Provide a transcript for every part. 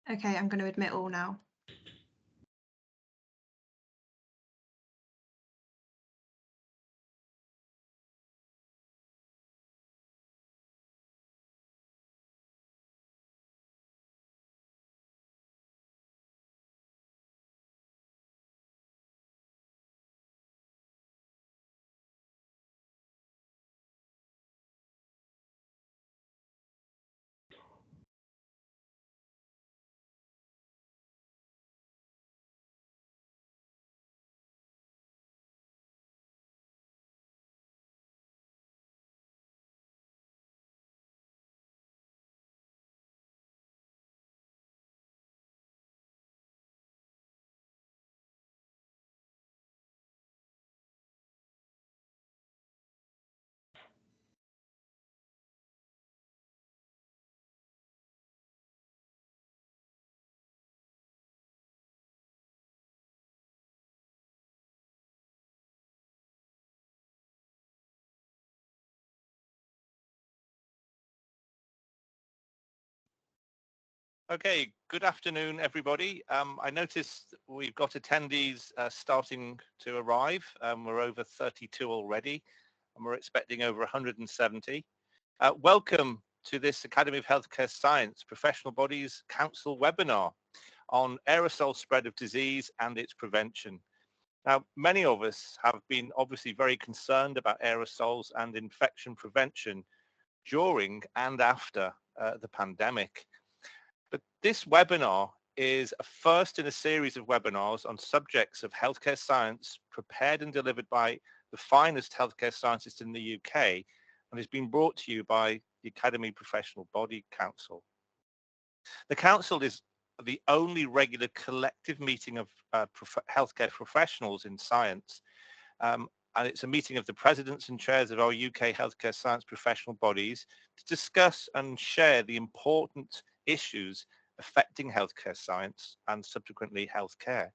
Okay, I'm going to admit all now. Okay, good afternoon, everybody. I noticed we've got attendees starting to arrive. We're over 32 already, and we're expecting over 170. Welcome to this Academy of Healthcare Science Professional Bodies Council webinar on aerosol spread of disease and its prevention. Now, many of us have been obviously very concerned about aerosols and infection prevention during and after the pandemic. But this webinar is a first in a series of webinars on subjects of healthcare science prepared and delivered by the finest healthcare scientists in the UK and has been brought to you by the Academy Professional Body Council. The Council is the only regular collective meeting of healthcare professionals in science, and it's a meeting of the presidents and chairs of our UK healthcare science professional bodies to discuss and share the important issues affecting healthcare science and subsequently healthcare.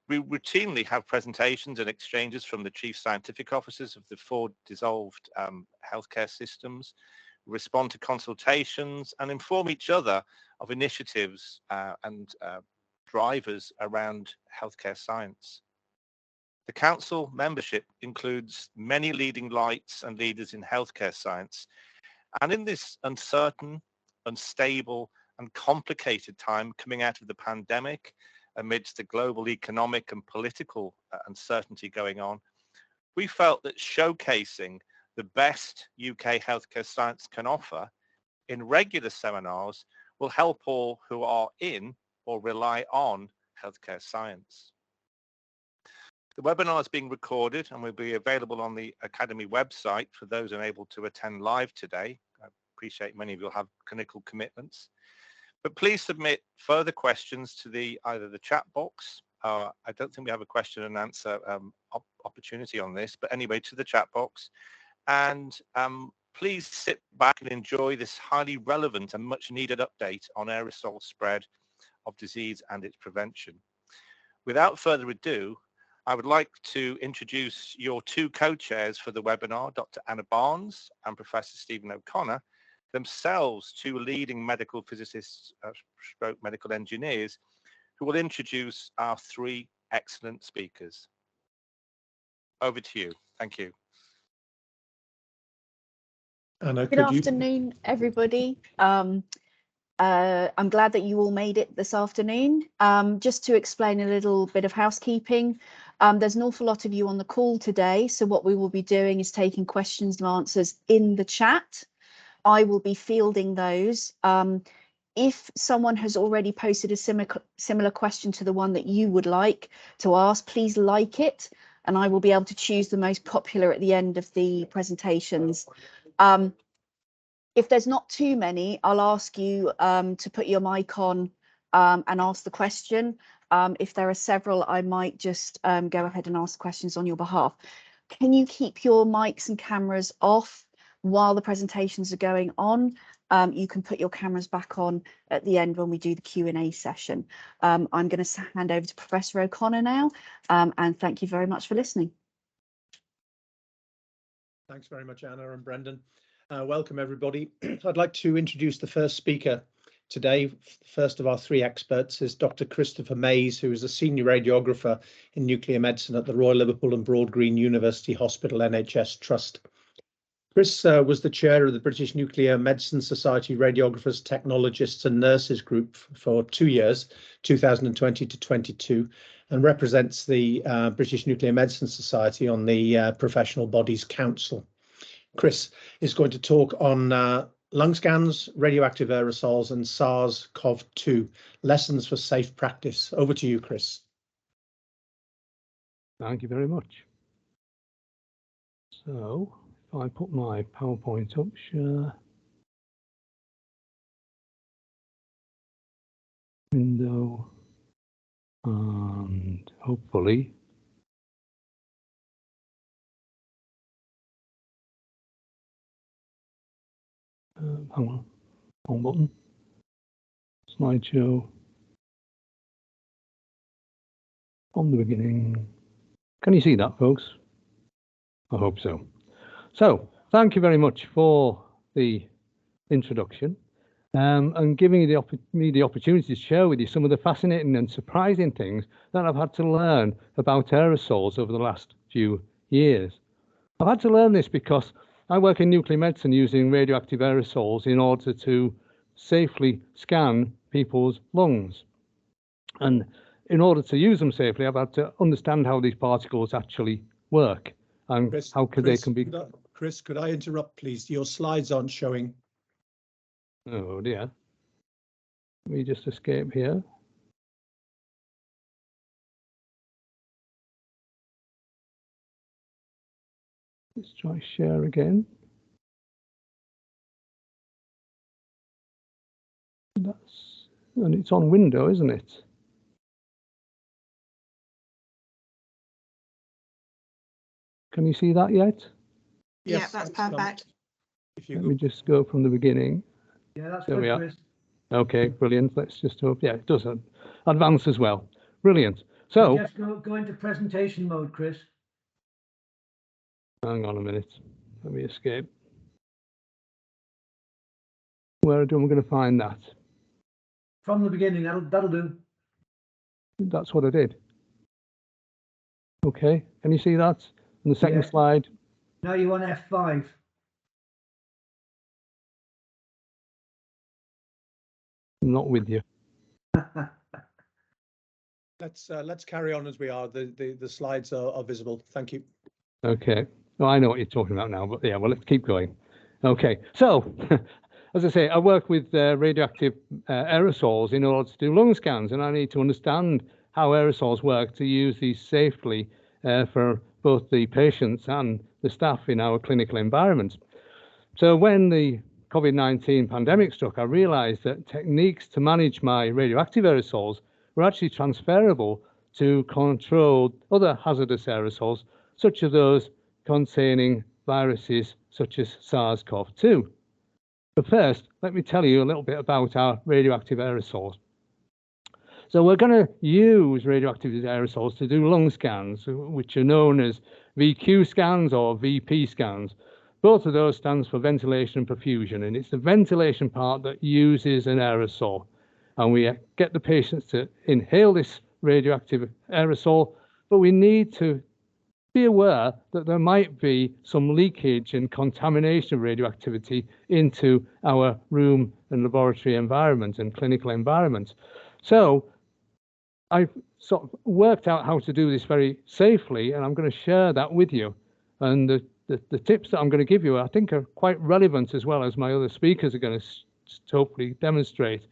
We routinely have presentations and exchanges from the chief scientific officers of the 4 dissolved healthcare systems, respond to consultations and inform each other of initiatives and drivers around healthcare science. The council membership includes many leading lights and leaders in healthcare science. And in this uncertain, unstable, and complicated time coming out of the pandemic, amidst the global economic and political uncertainty going on, we felt that showcasing the best UK healthcare science can offer in regular seminars will help all who are in or rely on healthcare science. The webinar is being recorded and will be available on the Academy website for those unable to attend live today. I appreciate many of you will have clinical commitments. But please submit further questions to either the chat box. I don't think we have a question and answer opportunity on this, but anyway, to the chat box. And please sit back and enjoy this highly relevant and much needed update on aerosol spread of disease and its prevention. Without further ado, I would like to introduce your 2 co-chairs for the webinar, Dr. Anna Barnes and Professor Stephen O'Connor, themselves 2 leading medical physicists, stroke medical engineers, who will introduce our 3 excellent speakers. Over to you. Thank you. Anna, good afternoon, everybody. I'm glad that you all made it this afternoon. Just to explain a little bit of housekeeping, there's an awful lot of you on the call today, so what we will be doing is taking questions and answers in the chat. I will be fielding those. If someone has already posted a similar question to the one that you would like to ask, please like it, and I will be able to choose the most popular at the end of the presentations. If there's not too many, I'll ask you to put your mic on and ask the question. If there are several, I might just go ahead and ask questions on your behalf. Can you keep your mics and cameras off while the presentations are going on? You can put your cameras back on at the end when we do the Q&A session. I'm going to hand over to Professor O'Connor now, and thank you very much for listening. Thanks very much, Anna and Brendan. Welcome, everybody. I'd like to introduce the first speaker today. First of our three experts is Dr. Christopher Mays, who is a senior radiographer in nuclear medicine at the Royal Liverpool and Broad Green University Hospital NHS Trust. Chris was the chair of the British Nuclear Medicine Society Radiographers, Technologists and Nurses Group for 2 years, 2020 to 22, and represents the British Nuclear Medicine Society on the Professional Bodies Council. Chris is going to talk on lung scans, radioactive aerosols and SARS-CoV-2, lessons for safe practice. Over to you, Chris. Thank you very much. So, if I put my PowerPoint up, share window, and hopefully hang on button, slideshow from the beginning. Can you see that, folks? I hope so. So, thank you very much for the introduction and giving me the opportunity to share with you some of the fascinating and surprising things that I've had to learn about aerosols over the last few years. I've had to learn this because I work in nuclear medicine using radioactive aerosols in order to safely scan people's lungs. And in order to use them safely, I've had to understand how these particles actually work and how they can be. Chris, could I interrupt, please? Your slides aren't showing. Oh dear. Let me just escape here. Let's try share again. And it's on window, isn't it? Can you see that yet? Yes, yeah, that's perfect. Let me just go from the beginning. Yeah, that's there good, we are. Chris. Okay, brilliant. Let's just hope. Yeah, it does advance as well. Brilliant. So just go into presentation mode, Chris. Hang on a minute. Let me escape. Where am I going to find that? From the beginning. That'll do. That's what I did. Okay. Can you see that? On the second slide. Now you're on F5. I'm not with you. Let's carry on as we are. The slides are visible. Thank you. Okay. Well, I know what you're talking about now, but yeah, well, let's keep going. Okay. So, as I say, I work with radioactive aerosols in order to do lung scans, and I need to understand how aerosols work to use these safely for both the patients and the staff in our clinical environment. So when the COVID-19 pandemic struck, I realized that techniques to manage my radioactive aerosols were actually transferable to control other hazardous aerosols, such as those containing viruses such as SARS-CoV-2. But first, let me tell you a little bit about our radioactive aerosols. So we're going to use radioactive aerosols to do lung scans, which are known as VQ scans or VP scans. Both of those stands for ventilation and perfusion, and it's the ventilation part that uses an aerosol. And we get the patients to inhale this radioactive aerosol, but we need to be aware that there might be some leakage and contamination of radioactivity into our room and laboratory environment and clinical environment. So I've sort of worked out how to do this very safely, and I'm going to share that with you. And the tips that I'm going to give you, I think, are quite relevant, as well as my other speakers are going to hopefully demonstrate,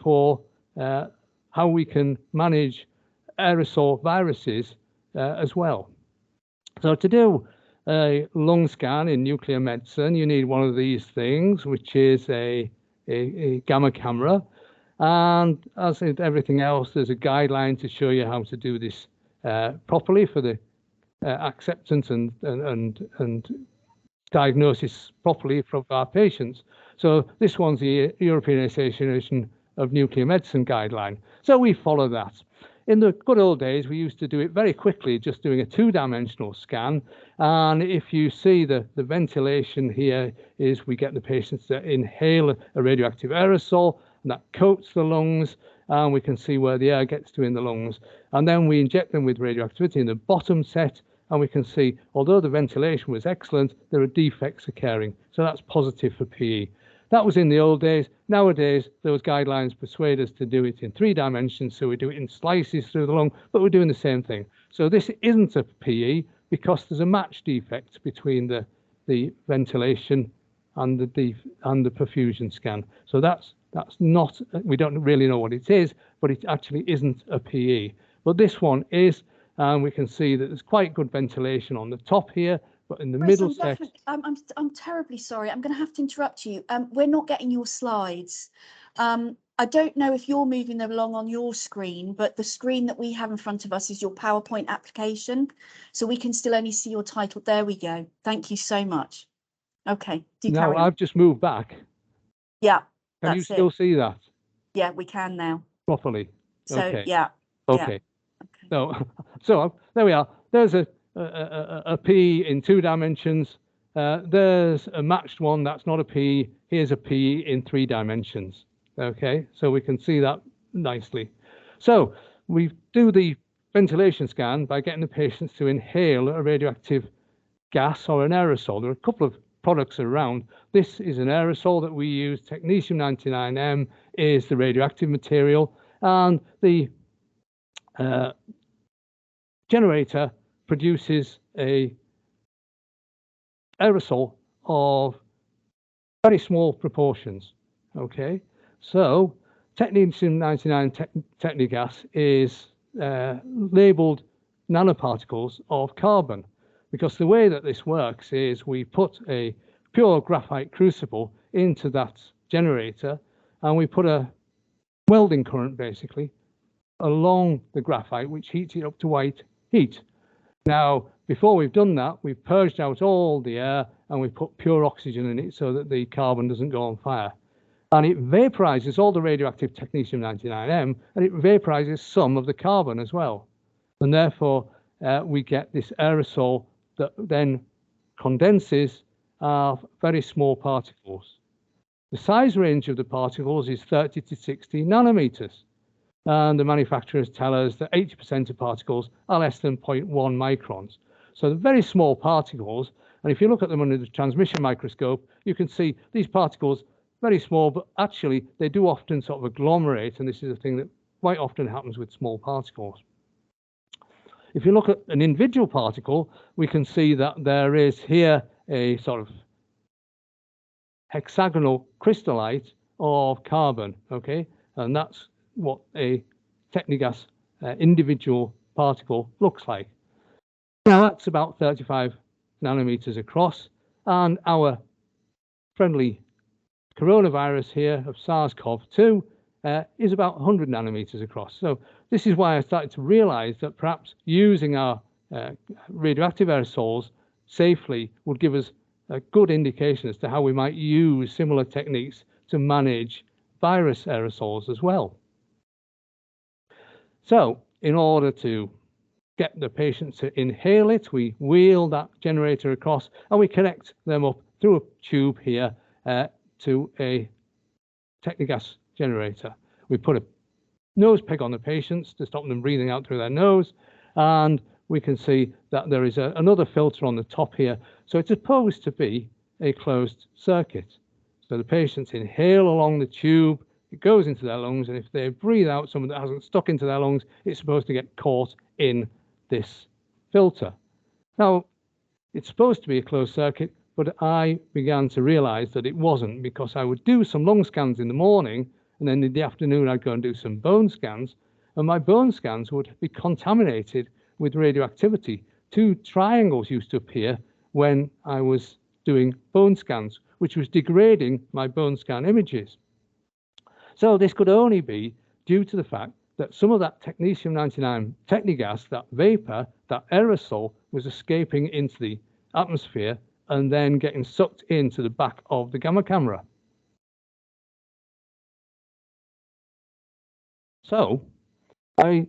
for how we can manage aerosol viruses as well. So to do a lung scan in nuclear medicine, you need one of these things, which is a gamma camera. And as with everything else, there's a guideline to show you how to do this properly for the acceptance and diagnosis properly from our patients. So this one's the European Association of Nuclear Medicine guideline. So we follow that. In the good old days, we used to do it very quickly, just doing a two-dimensional scan. And if you see the ventilation here is we get the patients to inhale a radioactive aerosol, and that coats the lungs, and we can see where the air gets to in the lungs. And then we inject them with radioactivity in the bottom set, and we can see, although the ventilation was excellent, there are defects occurring. So that's positive for PE. That was in the old days. Nowadays, those guidelines persuade us to do it in 3 dimensions, so we do it in slices through the lung, but we're doing the same thing. So this isn't a PE because there's a match defect between the ventilation and the perfusion scan. So that's not, we don't really know what it is, but it actually isn't a PE. But this one is, and we can see that there's quite good ventilation on the top here, but in the middle set. I'm terribly sorry. I'm going to have to interrupt you. We're not getting your slides. I don't know if you're moving them along on your screen, but the screen that we have in front of us is your PowerPoint application. So we can still only see your title. There we go. Thank you so much. Okay. Now I've just moved back. Yeah. Can you still see that? Yeah, we can now. Properly. So, okay. Yeah. Okay. Yeah. Okay. So there we are. There's a PE in 2 dimensions. There's a matched one. That's not a PE. Here's a PE in 3 dimensions. Okay, so we can see that nicely. So we do the ventilation scan by getting the patients to inhale a radioactive gas or an aerosol. There are a couple of products around. This is an aerosol that we use. Technetium-99m is the radioactive material, and the generator produces a aerosol of very small proportions. Okay, so technetium-99 technigas is labeled nanoparticles of carbon, because the way that this works is we put a pure graphite crucible into that generator, and we put a welding current basically along the graphite, which heats it up to white heat. Now, before we've done that, we've purged out all the air and we put pure oxygen in it so that the carbon doesn't go on fire. And it vaporizes all the radioactive technetium-99m, and it vaporizes some of the carbon as well. And therefore, we get this aerosol that then condenses very small particles. The size range of the particles is 30 to 60 nanometers. And the manufacturers tell us that 80% of particles are less than 0.1 microns. So they're very small particles. And if you look at them under the transmission microscope, you can see these particles very small, but actually they do often sort of agglomerate. And this is a thing that quite often happens with small particles. If you look at an individual particle, we can see that there is here a sort of hexagonal crystallite of carbon, okay? And that's what a technigas individual particle looks like. Now that's about 35 nanometers across, and our friendly coronavirus here of SARS-CoV-2 is about 100 nanometers across. So this is why I started to realize that perhaps using our radioactive aerosols safely would give us a good indication as to how we might use similar techniques to manage virus aerosols as well. So in order to get the patient to inhale it, we wheel that generator across and we connect them up through a tube here to a technigas generator. We put a nose peg on the patients to stop them breathing out through their nose, and we can see that there is another filter on the top here. So it's supposed to be a closed circuit. So the patients inhale along the tube, it goes into their lungs, and if they breathe out something that hasn't stuck into their lungs, it's supposed to get caught in this filter. Now, it's supposed to be a closed circuit, but I began to realize that it wasn't, because I would do some lung scans in the morning, and then in the afternoon I'd go and do some bone scans, and my bone scans would be contaminated with radioactivity. 2 triangles used to appear when I was doing bone scans, which was degrading my bone scan images. So this could only be due to the fact that some of that technetium-99 technigas, that vapor, that aerosol, was escaping into the atmosphere and then getting sucked into the back of the gamma camera. So I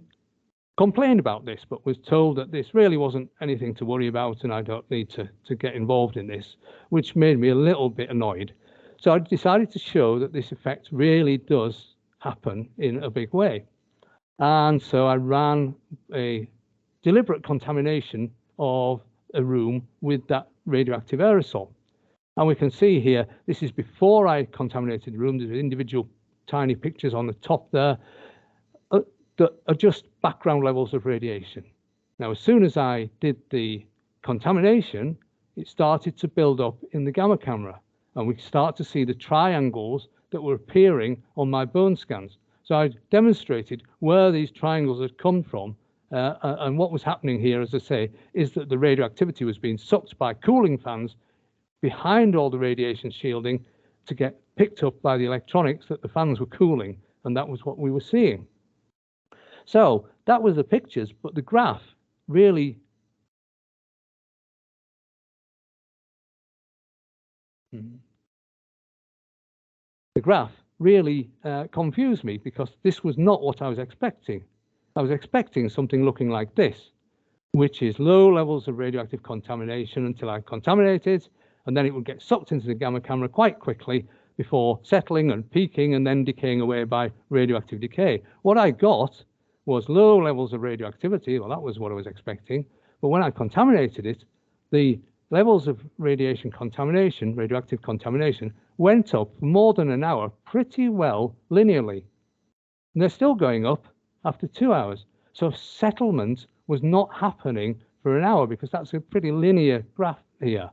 complained about this, but was told that this really wasn't anything to worry about and I don't need to get involved in this, which made me a little bit annoyed. So I decided to show that this effect really does happen in a big way. And so I ran a deliberate contamination of a room with that radioactive aerosol. And we can see here, this is before I contaminated the room. There's individual tiny pictures on the top there that are just background levels of radiation. Now, as soon as I did the contamination, it started to build up in the gamma camera, and we start to see the triangles that were appearing on my bone scans. So I demonstrated where these triangles had come from, and what was happening here, as I say, is that the radioactivity was being sucked by cooling fans behind all the radiation shielding to get picked up by the electronics that the fans were cooling, and that was what we were seeing. So that was the pictures, but the graph really confused me, because this was not what I was expecting. I was expecting something looking like this, which is low levels of radioactive contamination until I contaminated, and then it would get sucked into the gamma camera quite quickly before settling and peaking and then decaying away by radioactive decay. What I got was low levels of radioactivity. Well, that was what I was expecting. But when I contaminated it, the levels of radiation contamination, radioactive contamination, went up for more than an hour pretty well linearly. And they're still going up after 2 hours. So settlement was not happening for an hour, because that's a pretty linear graph here.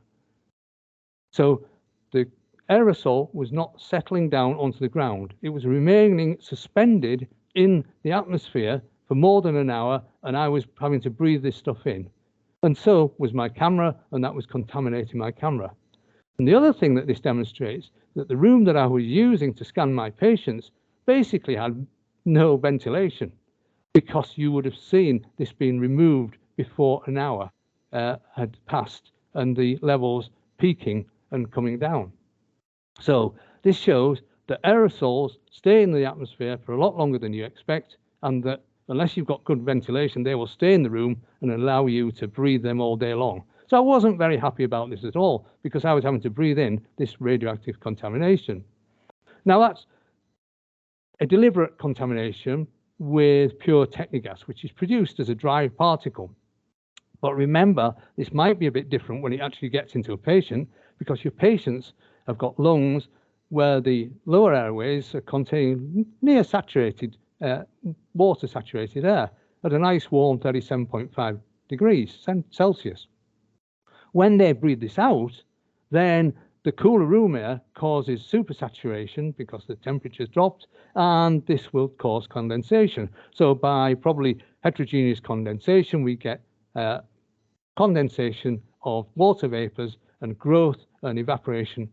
So the aerosol was not settling down onto the ground. It was remaining suspended in the atmosphere for more than an hour, and I was having to breathe this stuff in. And so was my camera, and that was contaminating my camera. And the other thing that this demonstrates, that the room that I was using to scan my patients basically had no ventilation, because you would have seen this being removed before an hour had passed, and the levels peaking and coming down. So this shows that aerosols stay in the atmosphere for a lot longer than you expect, and that unless you've got good ventilation, they will stay in the room and allow you to breathe them all day long. So I wasn't very happy about this at all, because I was having to breathe in this radioactive contamination. Now, that's a deliberate contamination with pure technigas, which is produced as a dry particle. But remember, this might be a bit different when it actually gets into a patient, because your patients have got lungs where the lower airways are containing near saturated, water saturated air at a nice warm 37.5 degrees Celsius. When they breathe this out, then the cooler room air causes supersaturation because the temperature's dropped, and this will cause condensation. So by probably heterogeneous condensation, we get condensation of water vapors, and growth and evaporation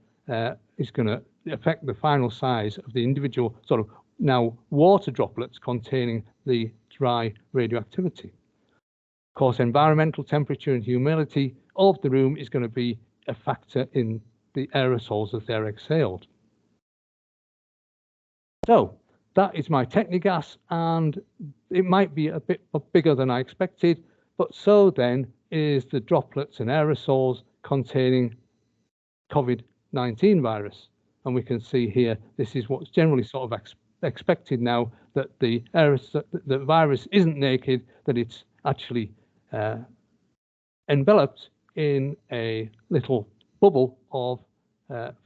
is going to affect the final size of the individual sort of now water droplets containing the dry radioactivity. Of course, environmental temperature and humidity of the room is going to be a factor in the aerosols as they're exhaled. So that is my technigas, and it might be a bit bigger than I expected, but so then is the droplets and aerosols containing COVID-19 virus. And we can see here, this is what's generally sort of expected now, that the virus isn't naked, that it's actually enveloped in a little bubble of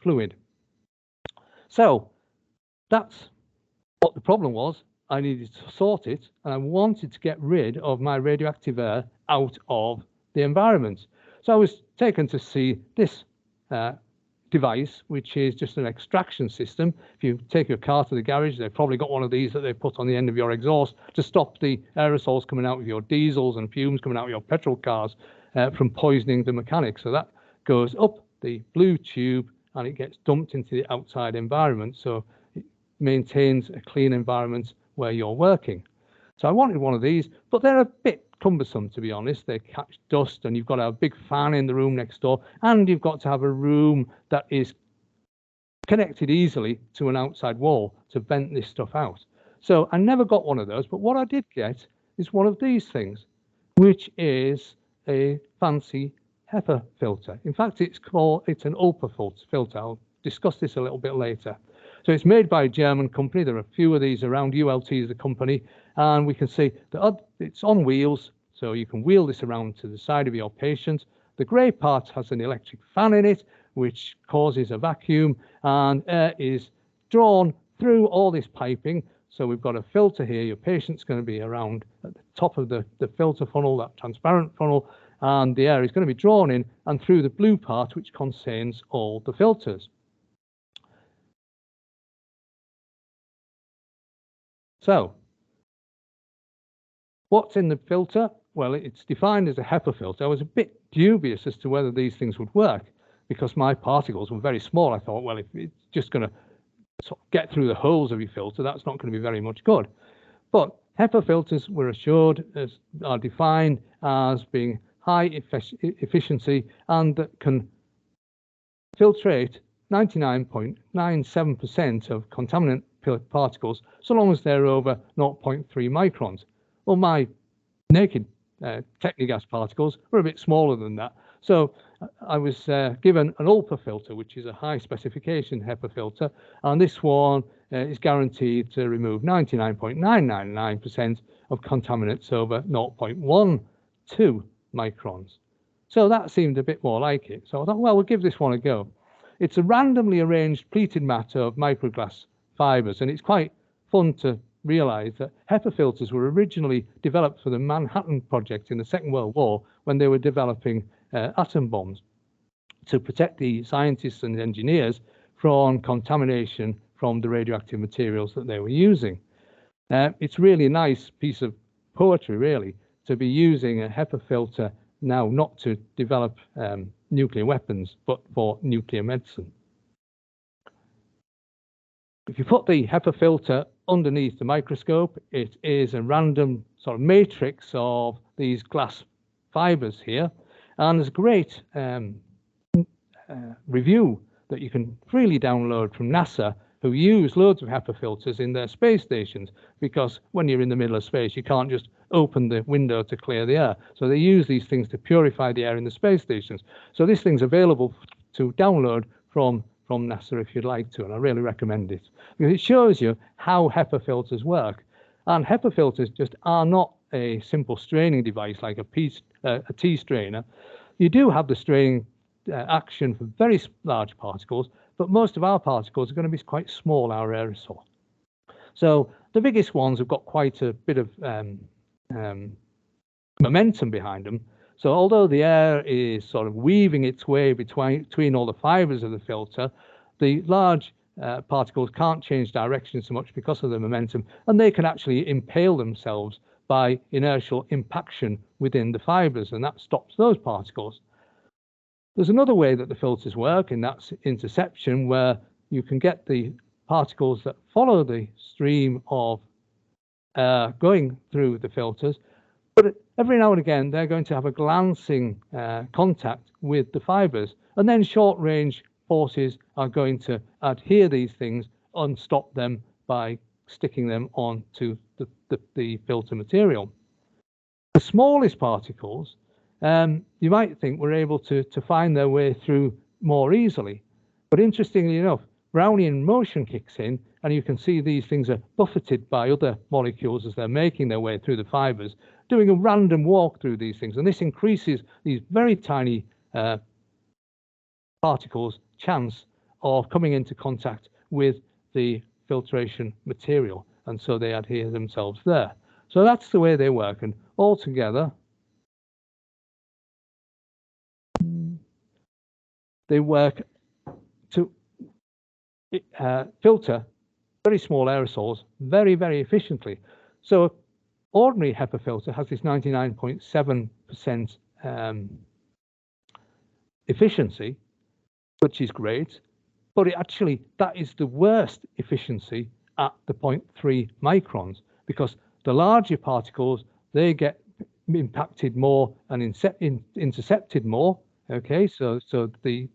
fluid. So that's what the problem was. I needed to sort it, and I wanted to get rid of my radioactive air out of the environment. So I was taken to see this device, which is just an extraction system. If you take your car to the garage, they've probably got one of these that they put on the end of your exhaust to stop the aerosols coming out of your diesels and fumes coming out of your petrol cars from poisoning the mechanics. So that goes up the blue tube and it gets dumped into the outside environment. So it maintains a clean environment where you're working. So I wanted one of these, but they're a bit cumbersome, to be honest. They catch dust, and you've got to have a big fan in the room next door, and you've got to have a room that is connected easily to an outside wall to vent this stuff out. So I never got one of those, but what I did get is one of these things, which is a fancy HEPA filter. In fact, it's an ULPA filter. I'll discuss this a little bit later. So it's made by a German company. There are a few of these around. ULT is the company, and we can see that it's on wheels, so you can wheel this around to the side of your patient. The grey part has an electric fan in it, which causes a vacuum, and air is drawn through all this piping. So we've got a filter here. Your patient's going to be around at the top of the filter funnel, that transparent funnel, and the air is going to be drawn in and through the blue part, which contains all the filters. So what's in the filter? Well, it's defined as a HEPA filter. I was a bit dubious as to whether these things would work because my particles were very small. I thought, well, if it's just going to sort of get through the holes of your filter, that's not going to be very much good. But HEPA filters were are defined as being high efficiency and that can filtrate 99.97% of contaminant particles so long as they're over 0.3 microns. Well, my naked Technigas particles were a bit smaller than that. So I was given an ULPA filter, which is a high specification HEPA filter, and this one is guaranteed to remove 99.999% of contaminants over 0.12 microns. So that seemed a bit more like it. So I thought, well, we'll give this one a go. It's a randomly arranged pleated mat of microglass fibers, and it's quite fun to realize that HEPA filters were originally developed for the Manhattan Project in the Second World War when they were developing atom bombs to protect the scientists and engineers from contamination from the radioactive materials that they were using. It's really a nice piece of poetry, really, to be using a HEPA filter now not to develop nuclear weapons, but for nuclear medicine. If you put the HEPA filter underneath the microscope, it is a random sort of matrix of these glass fibers here. And there's a great review that you can freely download from NASA, who use loads of HEPA filters in their space stations, because when you're in the middle of space, you can't just open the window to clear the air. So they use these things to purify the air in the space stations. So this thing's available to download from NASA if you'd like to, and I really recommend it because it shows you how HEPA filters work. And HEPA filters just are not a simple straining device like a tea strainer. You do have the straining action for very large particles, but most of our particles are going to be quite small, our aerosol. So the biggest ones have got quite a bit of momentum behind them. So although the air is sort of weaving its way between all the fibers of the filter, the large particles can't change direction so much because of the momentum, and they can actually impale themselves by inertial impaction within the fibers, and that stops those particles. There's another way that the filters work, and that's interception, where you can get the particles that follow the stream of air going through the filters, but every now and again they're going to have a glancing contact with the fibers, and then short-range forces are going to adhere these things and stop them by sticking them onto the filter material. The smallest particles, you might think, were able to find their way through more easily, but interestingly enough, Brownian motion kicks in, and you can see these things are buffeted by other molecules as they're making their way through the fibers, doing a random walk through these things, and this increases these very tiny particles' chance of coming into contact with the filtration material, and so they adhere themselves there. So that's the way they work, and altogether they work to filter very small aerosols very, very efficiently. So ordinary HEPA filter has this 99.7% efficiency, which is great, but that is the worst efficiency at the 0.3 microns, because the larger particles, they get impacted more and intercepted more. Okay, so the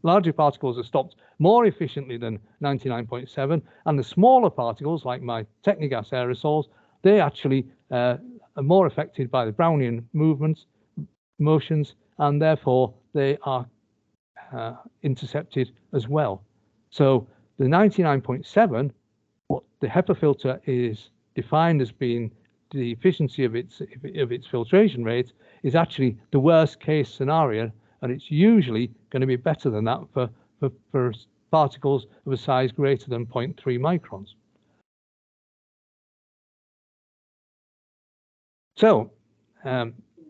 larger particles are stopped more efficiently than 99.7, and the smaller particles, like my Technigas aerosols, they actually are more affected by the Brownian motions, and therefore they are intercepted as well. So the 99.7, what the HEPA filter is defined as being the efficiency of its filtration rate, is actually the worst case scenario, and it's usually going to be better than that for particles of a size greater than 0.3 microns. So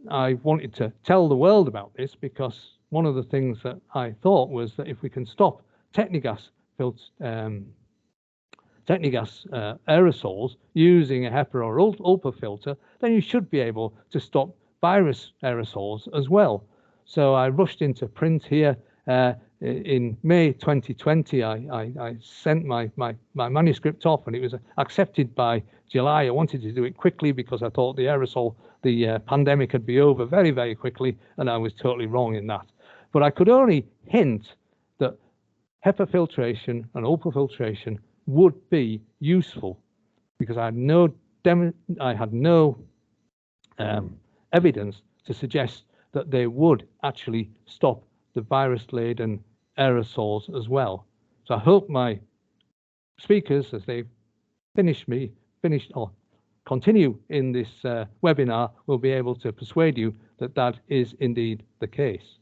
I wanted to tell the world about this because one of the things that I thought was that if we can stop Technigas aerosols using a HEPA or ULPA filter, then you should be able to stop virus aerosols as well. So I rushed into print here. In May 2020, I sent my manuscript off, and it was accepted by July. I wanted to do it quickly because I thought the pandemic would be over very, very quickly, and I was totally wrong in that. But I could only hint that HEPA filtration and ULPA filtration would be useful because I had no evidence to suggest that they would actually stop the virus-laden aerosols as well. So I hope my speakers, as they continue in this webinar, will be able to persuade you that that is indeed the case.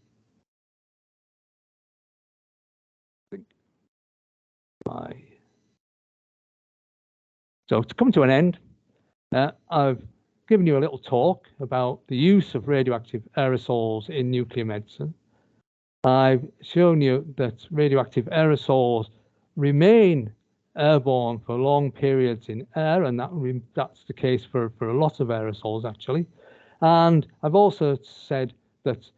So to come to an end, I've given you a little talk about the use of radioactive aerosols in nuclear medicine. I've shown you that radioactive aerosols remain airborne for long periods in air, and that's the case for a lot of aerosols actually. And I've also said that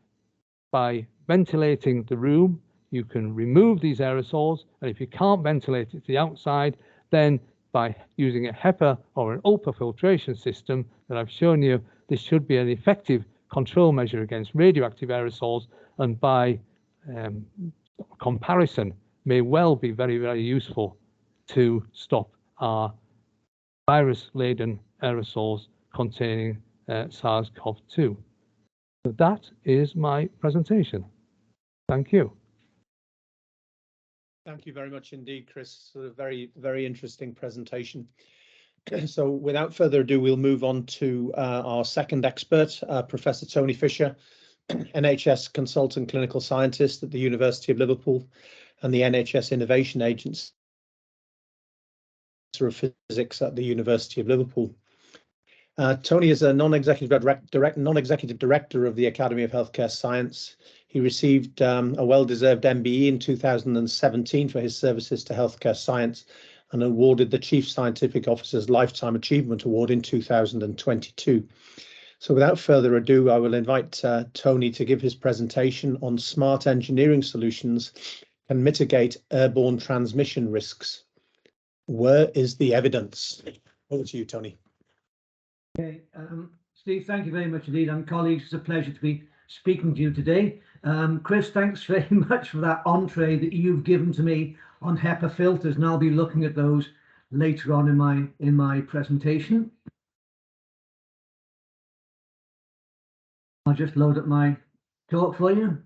by ventilating the room, you can remove these aerosols, and if you can't ventilate it to the outside, then by using a HEPA or an ULPA filtration system that I've shown you, this should be an effective control measure against radioactive aerosols, and by comparison may well be very, very useful to stop our virus-laden aerosols containing SARS-CoV-2. So that is my presentation. Thank you. Thank you very much indeed, Chris. A very, very interesting presentation. So without further ado, we'll move on to our second expert, Professor Tony Fisher, NHS consultant clinical scientist at the University of Liverpool and the NHS Innovation Agency of Physics at the University of Liverpool. Tony is a non-executive director of the Academy of Healthcare Science. He received a well-deserved MBE in 2017 for his services to healthcare science and awarded the Chief Scientific Officer's Lifetime Achievement Award in 2022. So without further ado, I will invite Tony to give his presentation on smart engineering solutions can mitigate airborne transmission risks. Where is the evidence? Over to you, Tony. Okay, Steve, thank you very much indeed. And colleagues, it's a pleasure to be speaking to you today. Chris, thanks very much for that entree that you've given to me on HEPA filters, and I'll be looking at those later on in my presentation. I'll just load up my talk for you.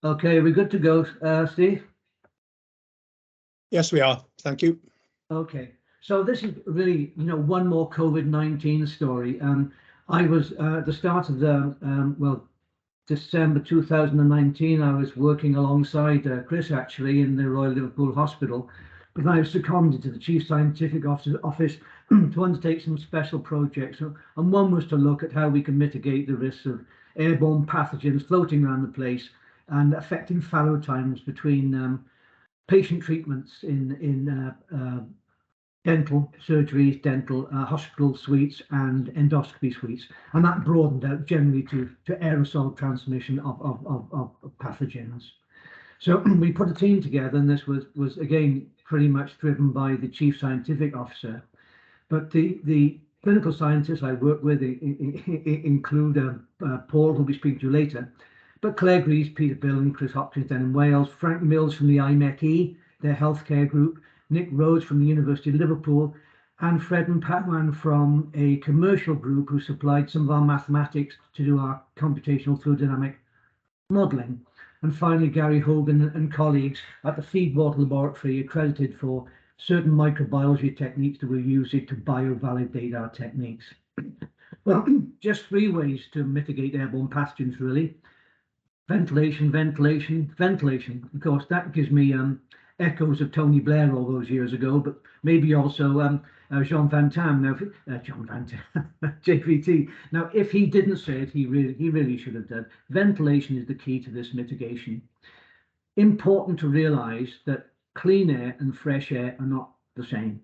Okay, we're good to go, Steve? Yes, we are. Thank you. Okay, so this is really, one more COVID-19 story. I was at the start of the, December 2019, I was working alongside Chris actually in the Royal Liverpool Hospital, but I was seconded to the Chief Scientific Office to undertake some special projects. And one was to look at how we can mitigate the risks of airborne pathogens floating around the place and affecting fallow times between patient treatments in dental surgeries, dental hospital suites and endoscopy suites, and that broadened out generally to aerosol transmission of pathogens. So we put a team together, and this was again pretty much driven by the Chief Scientific Officer, but the clinical scientists I work with include Paul, who'll be speaking to you later, but Claire Greaves, Peter Bill and Chris Hopkins down in Wales, Frank Mills from the IMEC, their healthcare group, Nick Rhodes from the University of Liverpool, and Fred and Patman from a commercial group who supplied some of our mathematics to do our computational fluid dynamic modeling. And finally, Gary Hogan and colleagues at the Feed Water Laboratory, accredited for certain microbiology techniques that we're using to biovalidate our techniques. Well, just 3 ways to mitigate airborne pathogens, really. Ventilation, ventilation, ventilation. Of course, that gives me echoes of Tony Blair all those years ago, but maybe also Jean Van Tam. Now, John Van Tam, JVT. Now, if he didn't say it, he really should have done. Ventilation is the key to this mitigation. Important to realise that clean air and fresh air are not the same.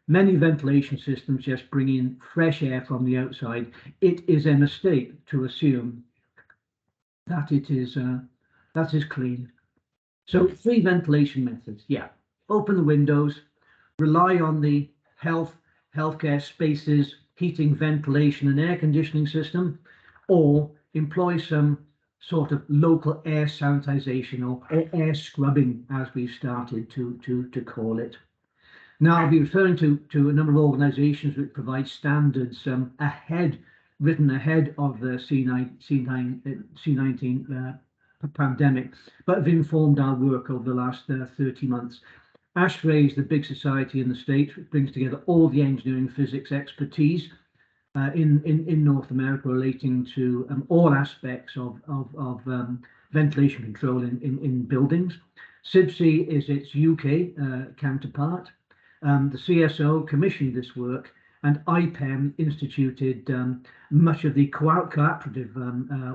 Many ventilation systems just bring in fresh air from the outside. It is a mistake to assume that it is that is clean. So 3 ventilation methods. Yeah, open the windows, rely on the healthcare spaces, heating, ventilation and air conditioning system, or employ some sort of local air sanitization or air scrubbing, as we've started to call it. Now, I'll be referring to a number of organizations which provide standards written ahead of the C19 pandemic, but have informed our work over the last 30 months. ASHRAE is the big society in the States, which brings together all the engineering physics expertise in North America relating to all aspects of ventilation control in buildings. CIBSE is its UK counterpart. The CSO commissioned this work, and IPEM instituted much of the cooperative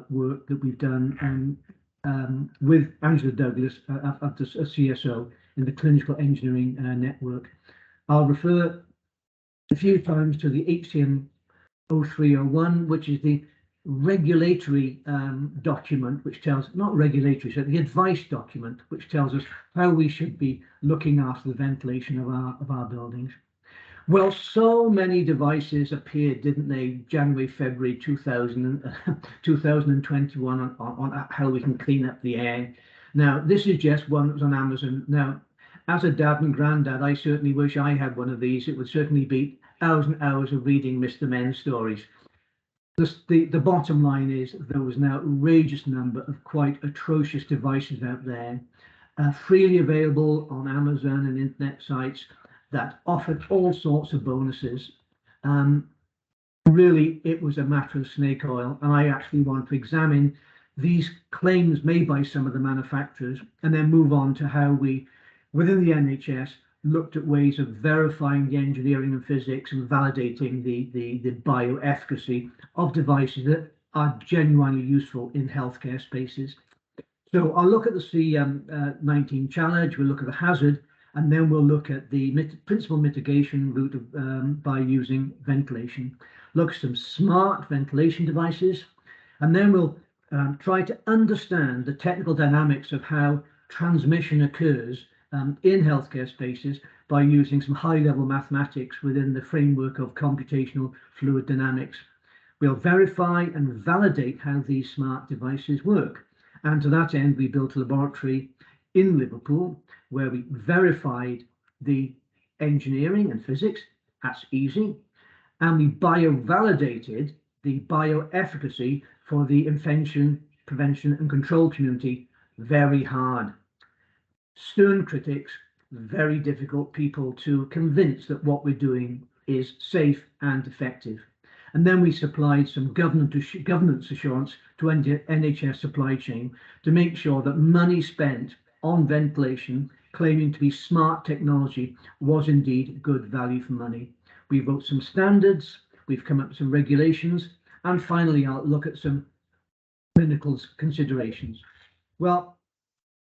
work that we've done with Angela Douglas of the CSO in the Clinical Engineering Network. I'll refer a few times to the HCM 0301, which is the regulatory document, which tells, not regulatory, so the advice document, which tells us how we should be looking after the ventilation of our buildings. Well, so many devices appeared, didn't they, January, February 2021 on how we can clean up the air. Now, this is just one that was on Amazon. Now, as a dad and granddad, I certainly wish I had one of these. It would certainly beat hours and hours of reading Mr. Men's stories. The bottom line is there was an outrageous number of quite atrocious devices out there, freely available on Amazon and internet sites that offered all sorts of bonuses. Really, it was a matter of snake oil, and I actually want to examine these claims made by some of the manufacturers and then move on to how we, within the NHS, looked at ways of verifying the engineering and physics and validating the bioefficacy of devices that are genuinely useful in healthcare spaces. So I'll look at the C19 challenge, we'll look at the hazard, and then we'll look at the principal mitigation route by using ventilation. Look at some smart ventilation devices, and then we'll try to understand the technical dynamics of how transmission occurs in healthcare spaces by using some high-level mathematics within the framework of computational fluid dynamics. We'll verify and validate how these smart devices work. And to that end, we built a laboratory in Liverpool where we verified the engineering and physics. That's easy. And we biovalidated the bioefficacy for the infection prevention and control community. Very hard. Stern critics, very difficult people to convince that what we're doing is safe and effective. And then we supplied some governance assurance to NHS supply chain to make sure that money spent on ventilation, claiming to be smart technology, was indeed good value for money. We wrote some standards, we've come up with some regulations, and finally I'll look at some clinical considerations. Well,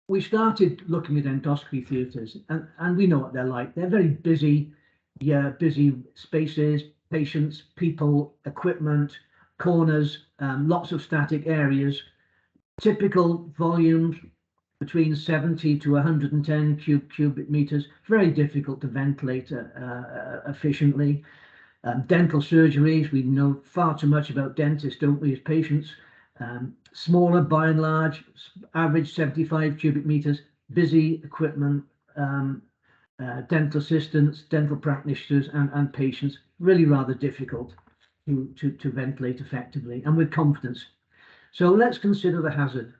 we started looking at endoscopy theatres, and we know what they're like. They're very busy, busy spaces, patients, people, equipment, corners, lots of static areas, typical volumes between 70 to 110 cubic meters, very difficult to ventilate efficiently. Dental surgeries, we know far too much about dentists, don't we, as patients. Smaller by and large, average 75 cubic meters, busy equipment, dental assistants, dental practitioners, and patients. Really rather difficult to ventilate effectively and with confidence. So let's consider the hazard.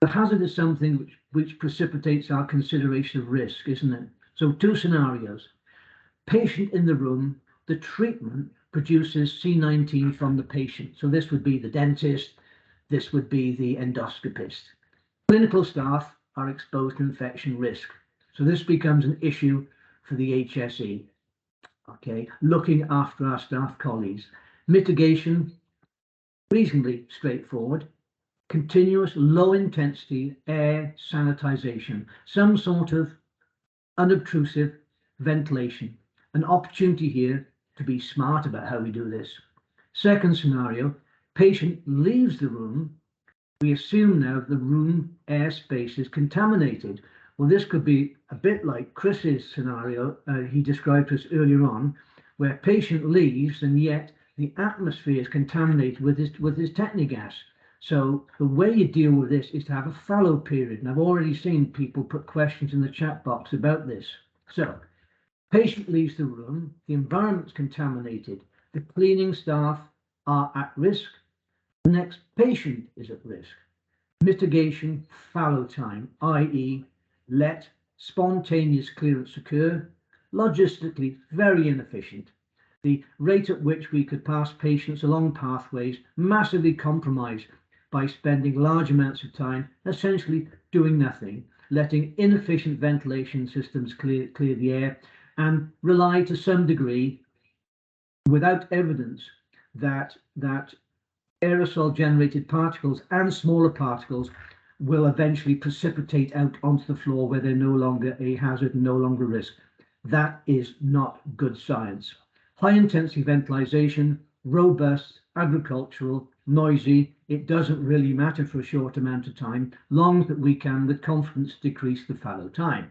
The hazard is something which precipitates our consideration of risk, isn't it? So two scenarios. Patient in the room, the treatment produces C19 from the patient. So this would be the dentist, this would be the endoscopist. Clinical staff are exposed to infection risk. So this becomes an issue for the HSE, okay, looking after our staff colleagues. Mitigation, reasonably straightforward. Continuous low intensity air sanitization, some sort of unobtrusive ventilation. An opportunity here to be smart about how we do this. Second scenario, patient leaves the room. We assume now the room airspace is contaminated. Well, this could be a bit like Chris's scenario he described to us earlier on, where patient leaves and yet the atmosphere is contaminated with his technigas. So the way you deal with this is to have a fallow period. And I've already seen people put questions in the chat box about this. So patient leaves the room, the environment's contaminated, the cleaning staff are at risk, the next patient is at risk. Mitigation, fallow time, i.e. let spontaneous clearance occur, logistically very inefficient. The rate at which we could pass patients along pathways massively compromised by spending large amounts of time essentially doing nothing, letting inefficient ventilation systems clear the air, and rely to some degree, without evidence, that aerosol generated particles and smaller particles will eventually precipitate out onto the floor where they're no longer a hazard, no longer a risk. That is not good science. High intensity ventilation, robust, agricultural, noisy, it doesn't really matter for a short amount of time, long that we can with confidence decrease the fallow time.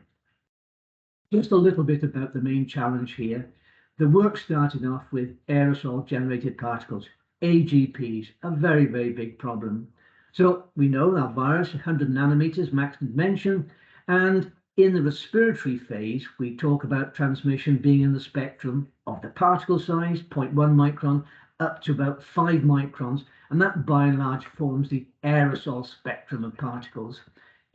Just a little bit about the main challenge here. The work started off with aerosol generated particles, AGPs, a very, very big problem. So we know our virus, 100 nanometers maximum dimension, and in the respiratory phase, we talk about transmission being in the spectrum of the particle size, 0.1 micron, up to about 5 microns, and that by and large forms the aerosol spectrum of particles.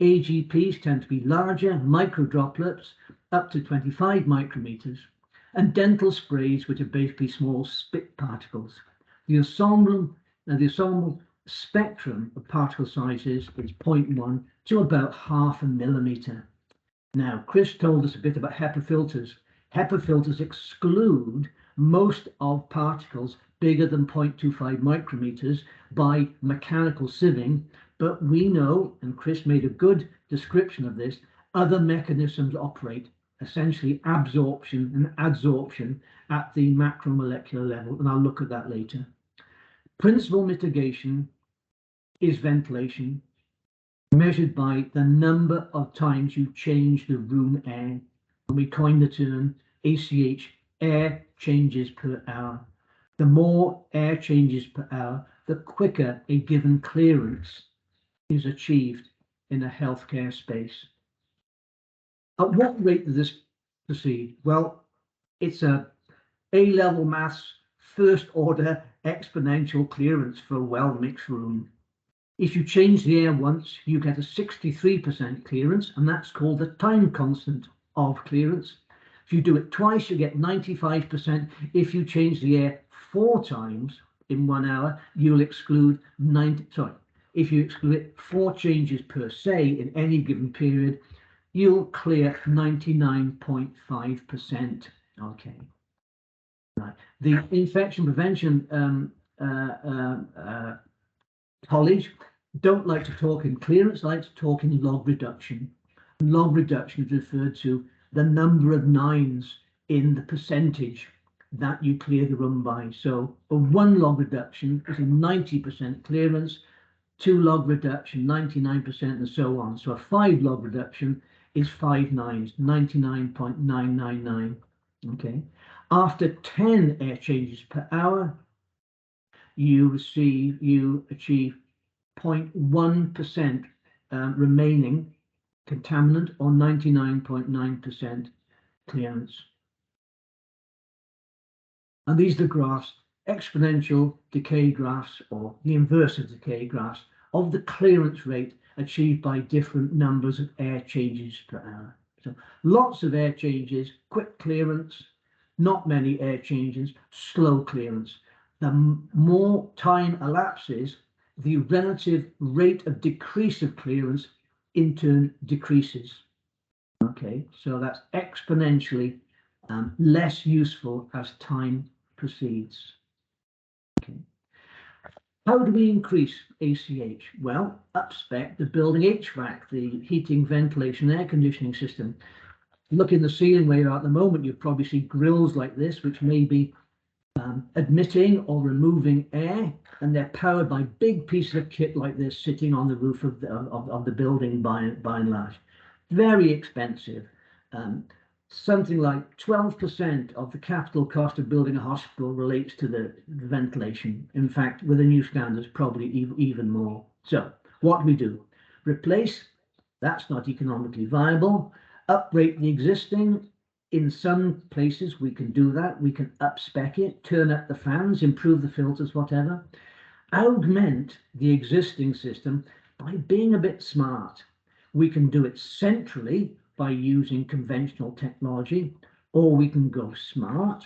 AGPs tend to be larger, micro droplets, up to 25 micrometers, and dental sprays, which are basically small spit particles. The ensemble spectrum of particle sizes is 0.1 to about 0.5 millimeter. Now, Chris told us a bit about HEPA filters. HEPA filters exclude most of particles bigger than 0.25 micrometers by mechanical sieving, but we know, and Chris made a good description of this, other mechanisms operate, essentially absorption and adsorption at the macromolecular level, and I'll look at that later. Principal mitigation is ventilation, measured by the number of times you change the room air. And we coined the term ACH, air changes per hour. The more air changes per hour, the quicker a given clearance is achieved in a healthcare space. At what rate does this proceed? Well, it's a A-level maths first order exponential clearance for a well-mixed room. If you change the air once, you get a 63% clearance, and that's called the time constant of clearance. If you do it twice, you get 95%. If you change the air 4 times in 1 hour, you'll exclude if you exclude it 4 changes per se in any given period, you'll clear 99.5%. Okay. Right. The infection prevention college don't like to talk in clearance, like to talk in log reduction. Log reduction is referred to the number of 9s in the percentage that you clear the room by. So a 1 log reduction is a 90% clearance, 2 log reduction, 99%, and so on. So a 5 log reduction is 5 9s, 99.999. Okay. After 10 air changes per hour, you achieve 0.1% remaining contaminant, or 99.9%. clearance. And these are the graphs, exponential decay graphs, or the inverse of decay graphs, of the clearance rate achieved by different numbers of air changes per hour. So lots of air changes, quick clearance, not many air changes, slow clearance. The more time elapses, the relative rate of decrease of clearance in turn decreases. Okay, so that's exponentially less useful as time proceeds. Okay. How do we increase ACH? Well, upspec the building HVAC, the heating, ventilation, air conditioning system. Look in the ceiling where you're at the moment, you'll probably see grills like this, which may be admitting or removing air, and they're powered by big pieces of kit like this sitting on the roof of the building by and large. Very expensive. Something like 12% of the capital cost of building a hospital relates to the ventilation. In fact, with the new standards, probably even more. So what we do? Replace, that's not economically viable. Upgrade the existing. In some places we can do that. We can up-spec it, turn up the fans, improve the filters, whatever. Augment the existing system by being a bit smart. We can do it centrally by using conventional technology, or we can go smart,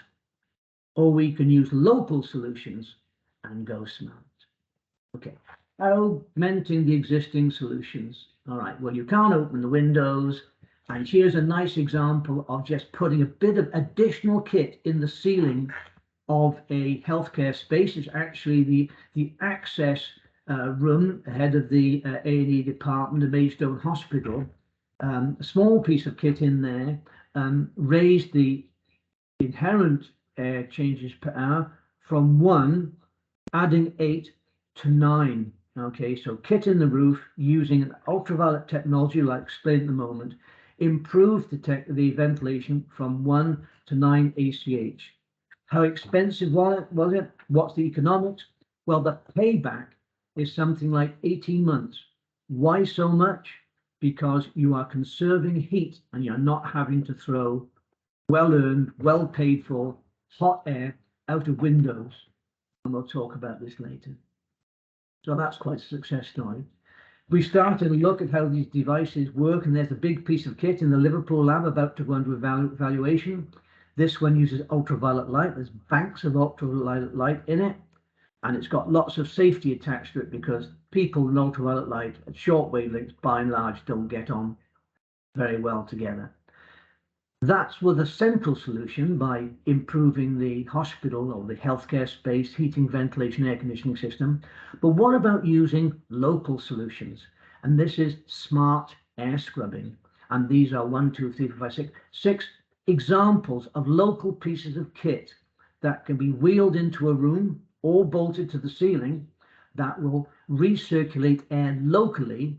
or we can use local solutions and go smart. Okay, augmenting the existing solutions. All right, well, you can't open the windows, and here's a nice example of just putting a bit of additional kit in the ceiling of a healthcare space. It's actually the access room ahead of the A&E department of Maidstone Hospital. A small piece of kit in there raised the inherent air changes per hour from 1, adding 8 to 9. Okay, so kit in the roof using an ultraviolet technology, like explained in a moment, improved the ventilation from 1 to 9 ACH. How expensive was it? What's the economics? Well, the payback is something like 18 months. Why so much? Because you are conserving heat and you're not having to throw well-earned, well-paid-for hot air out of windows. And we'll talk about this later. So that's quite a success story. We started to look at how these devices work, and there's a big piece of kit in the Liverpool lab about to go into evaluation. This one uses ultraviolet light. There's banks of ultraviolet light in it, and it's got lots of safety attached to it because people in ultraviolet light at short wavelengths, by and large, don't get on very well together. That's with a central solution by improving the hospital or the healthcare space, heating, ventilation, air conditioning system. But what about using local solutions? And this is smart air scrubbing. And these are 1, 2, 3, 4, 5, 6 examples of local pieces of kit that can be wheeled into a room or bolted to the ceiling that will recirculate air locally,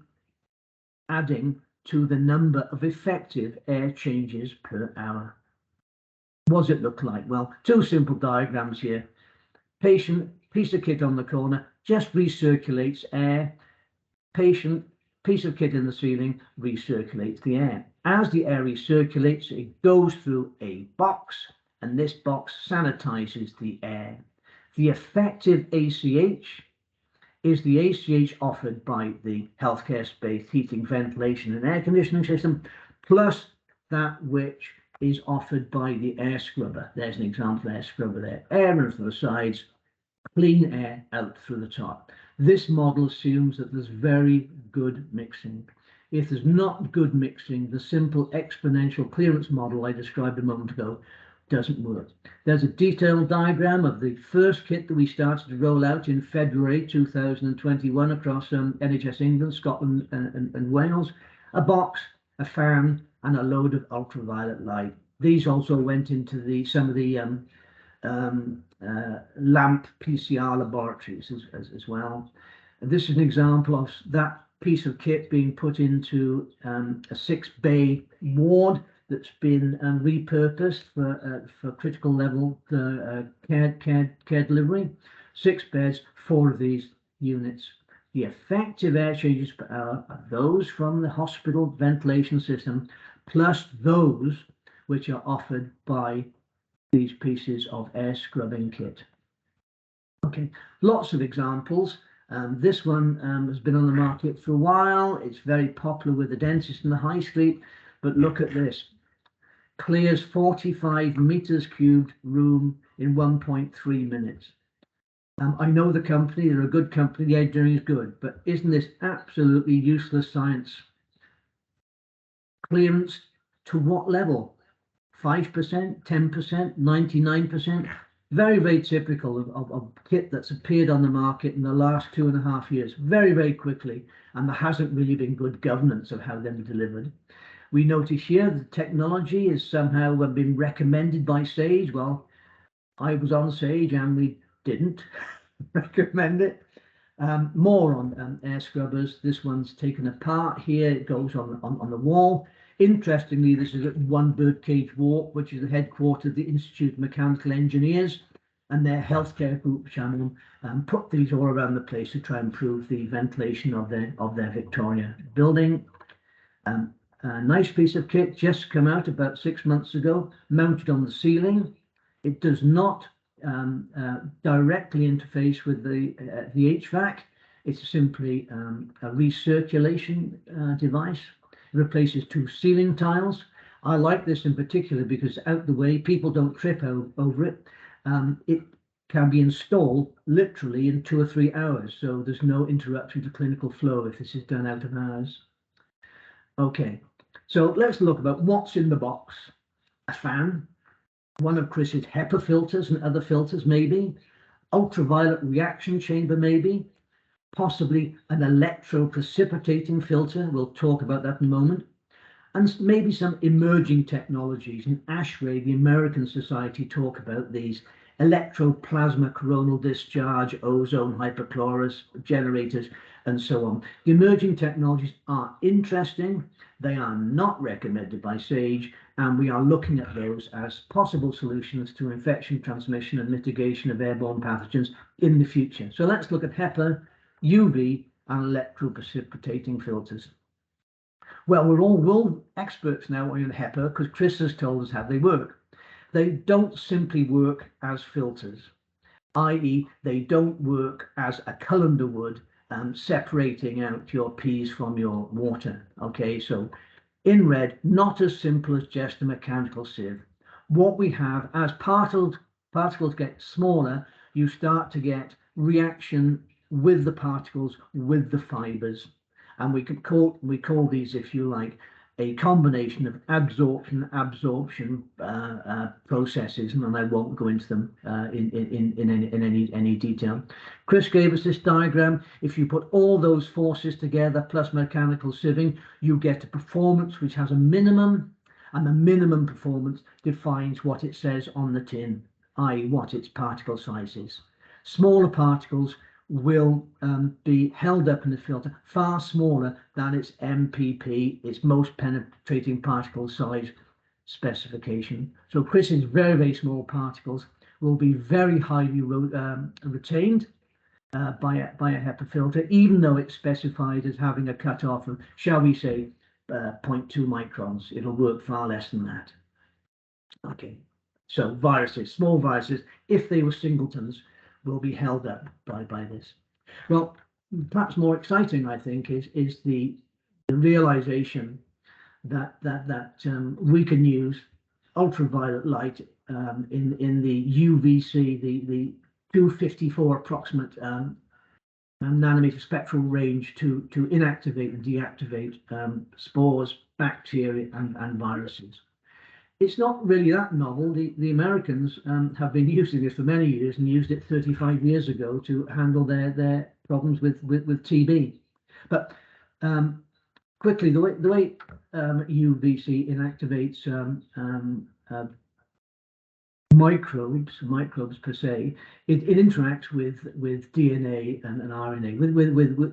adding to the number of effective air changes per hour. What does it look like? Well, 2 simple diagrams here. Patient, piece of kit on the corner, just recirculates air. Patient, piece of kit in the ceiling, recirculates the air. As the air recirculates, it goes through a box, and this box sanitizes the air. The effective ACH is the ACH offered by the healthcare space, heating, ventilation, and air conditioning system, plus that which is offered by the air scrubber. There's an example air scrubber there. Air in from the sides, clean air out through the top. This model assumes that there's very good mixing. If there's not good mixing, the simple exponential clearance model I described a moment ago doesn't work. There's a detailed diagram of the first kit that we started to roll out in February 2021 across NHS England, Scotland, and Wales. A box, a fan, and a load of ultraviolet light. These also went into some of the LAMP PCR laboratories as well. And this is an example of that piece of kit being put into a 6-bay ward that's been repurposed for critical level care delivery. 6 beds, 4 of these units. The effective air changes per hour are those from the hospital ventilation system, plus those which are offered by these pieces of air scrubbing kit. Okay, lots of examples. This one has been on the market for a while. It's very popular with the dentists in the high street, but look at this. Clears 45 meters cubed room in 1.3 minutes. I know the company, they're a good company, the engineering is good, but isn't this absolutely useless science? Clearance to what level? 5%, 10%, 99%? Very, very typical of kit that's appeared on the market in the last 2.5 years, very, very quickly, and there hasn't really been good governance of how they're delivered. We notice here the technology is somehow been recommended by SAGE. Well, I was on SAGE and we didn't recommend it. More on air scrubbers. This one's taken apart here. It goes on the wall. Interestingly, this is at One Birdcage Walk, which is the headquarters of the Institute of Mechanical Engineers, and their healthcare group channel put these all around the place to try and improve the ventilation of their Victoria building. A nice piece of kit just come out about 6 months ago, mounted on the ceiling. It does not directly interface with the HVAC. It's simply a recirculation device. It replaces 2 ceiling tiles. I like this in particular because out the way, people don't trip over it. It can be installed literally in 2 or 3 hours, so there's no interruption to clinical flow if this is done out of hours. Okay, so let's look about what's in the box. A fan, one of Chris's HEPA filters and other filters maybe, ultraviolet reaction chamber maybe, possibly an electroprecipitating filter. We'll talk about that in a moment. And maybe some emerging technologies. In ASHRAE, the American Society, talk about these electroplasma coronal discharge, ozone hypochlorous generators, and so on. The emerging technologies are interesting. They are not recommended by SAGE, and we are looking at those as possible solutions to infection transmission and mitigation of airborne pathogens in the future. So let's look at HEPA, UV, and electroprecipitating filters. Well, we're all world experts now on HEPA because Chris has told us how they work. They don't simply work as filters, i.e. they don't work as a colander would, separating out your peas from your water. Okay, so in red, not as simple as just a mechanical sieve. What we have, as particles get smaller, you start to get reaction with the particles, with the fibers. And we call these, if you like, a combination of absorption processes, and I won't go into them in any detail. Chris gave us this diagram. If you put all those forces together plus mechanical sieving, you get a performance which has a minimum, and the minimum performance defines what it says on the tin, i.e. what its particle size is. Smaller particles will be held up in the filter far smaller than its MPP, its most penetrating particle size specification. So Chris's very, very small particles will be very highly retained by a HEPA filter, even though it's specified as having a cutoff of, shall we say, 0.2 microns. It'll work far less than that. Okay, so viruses, small viruses, if they were singletons, will be held up by this. Well, perhaps more exciting, I think, is the realization that we can use ultraviolet light in the UVC, the 254 approximate nanometer spectral range to inactivate and deactivate spores, bacteria, and viruses. It's not really that novel. The Americans have been using this for many years and used it 35 years ago to handle their problems with TB. But quickly, the way UVC inactivates microbes per se, it interacts with DNA and RNA,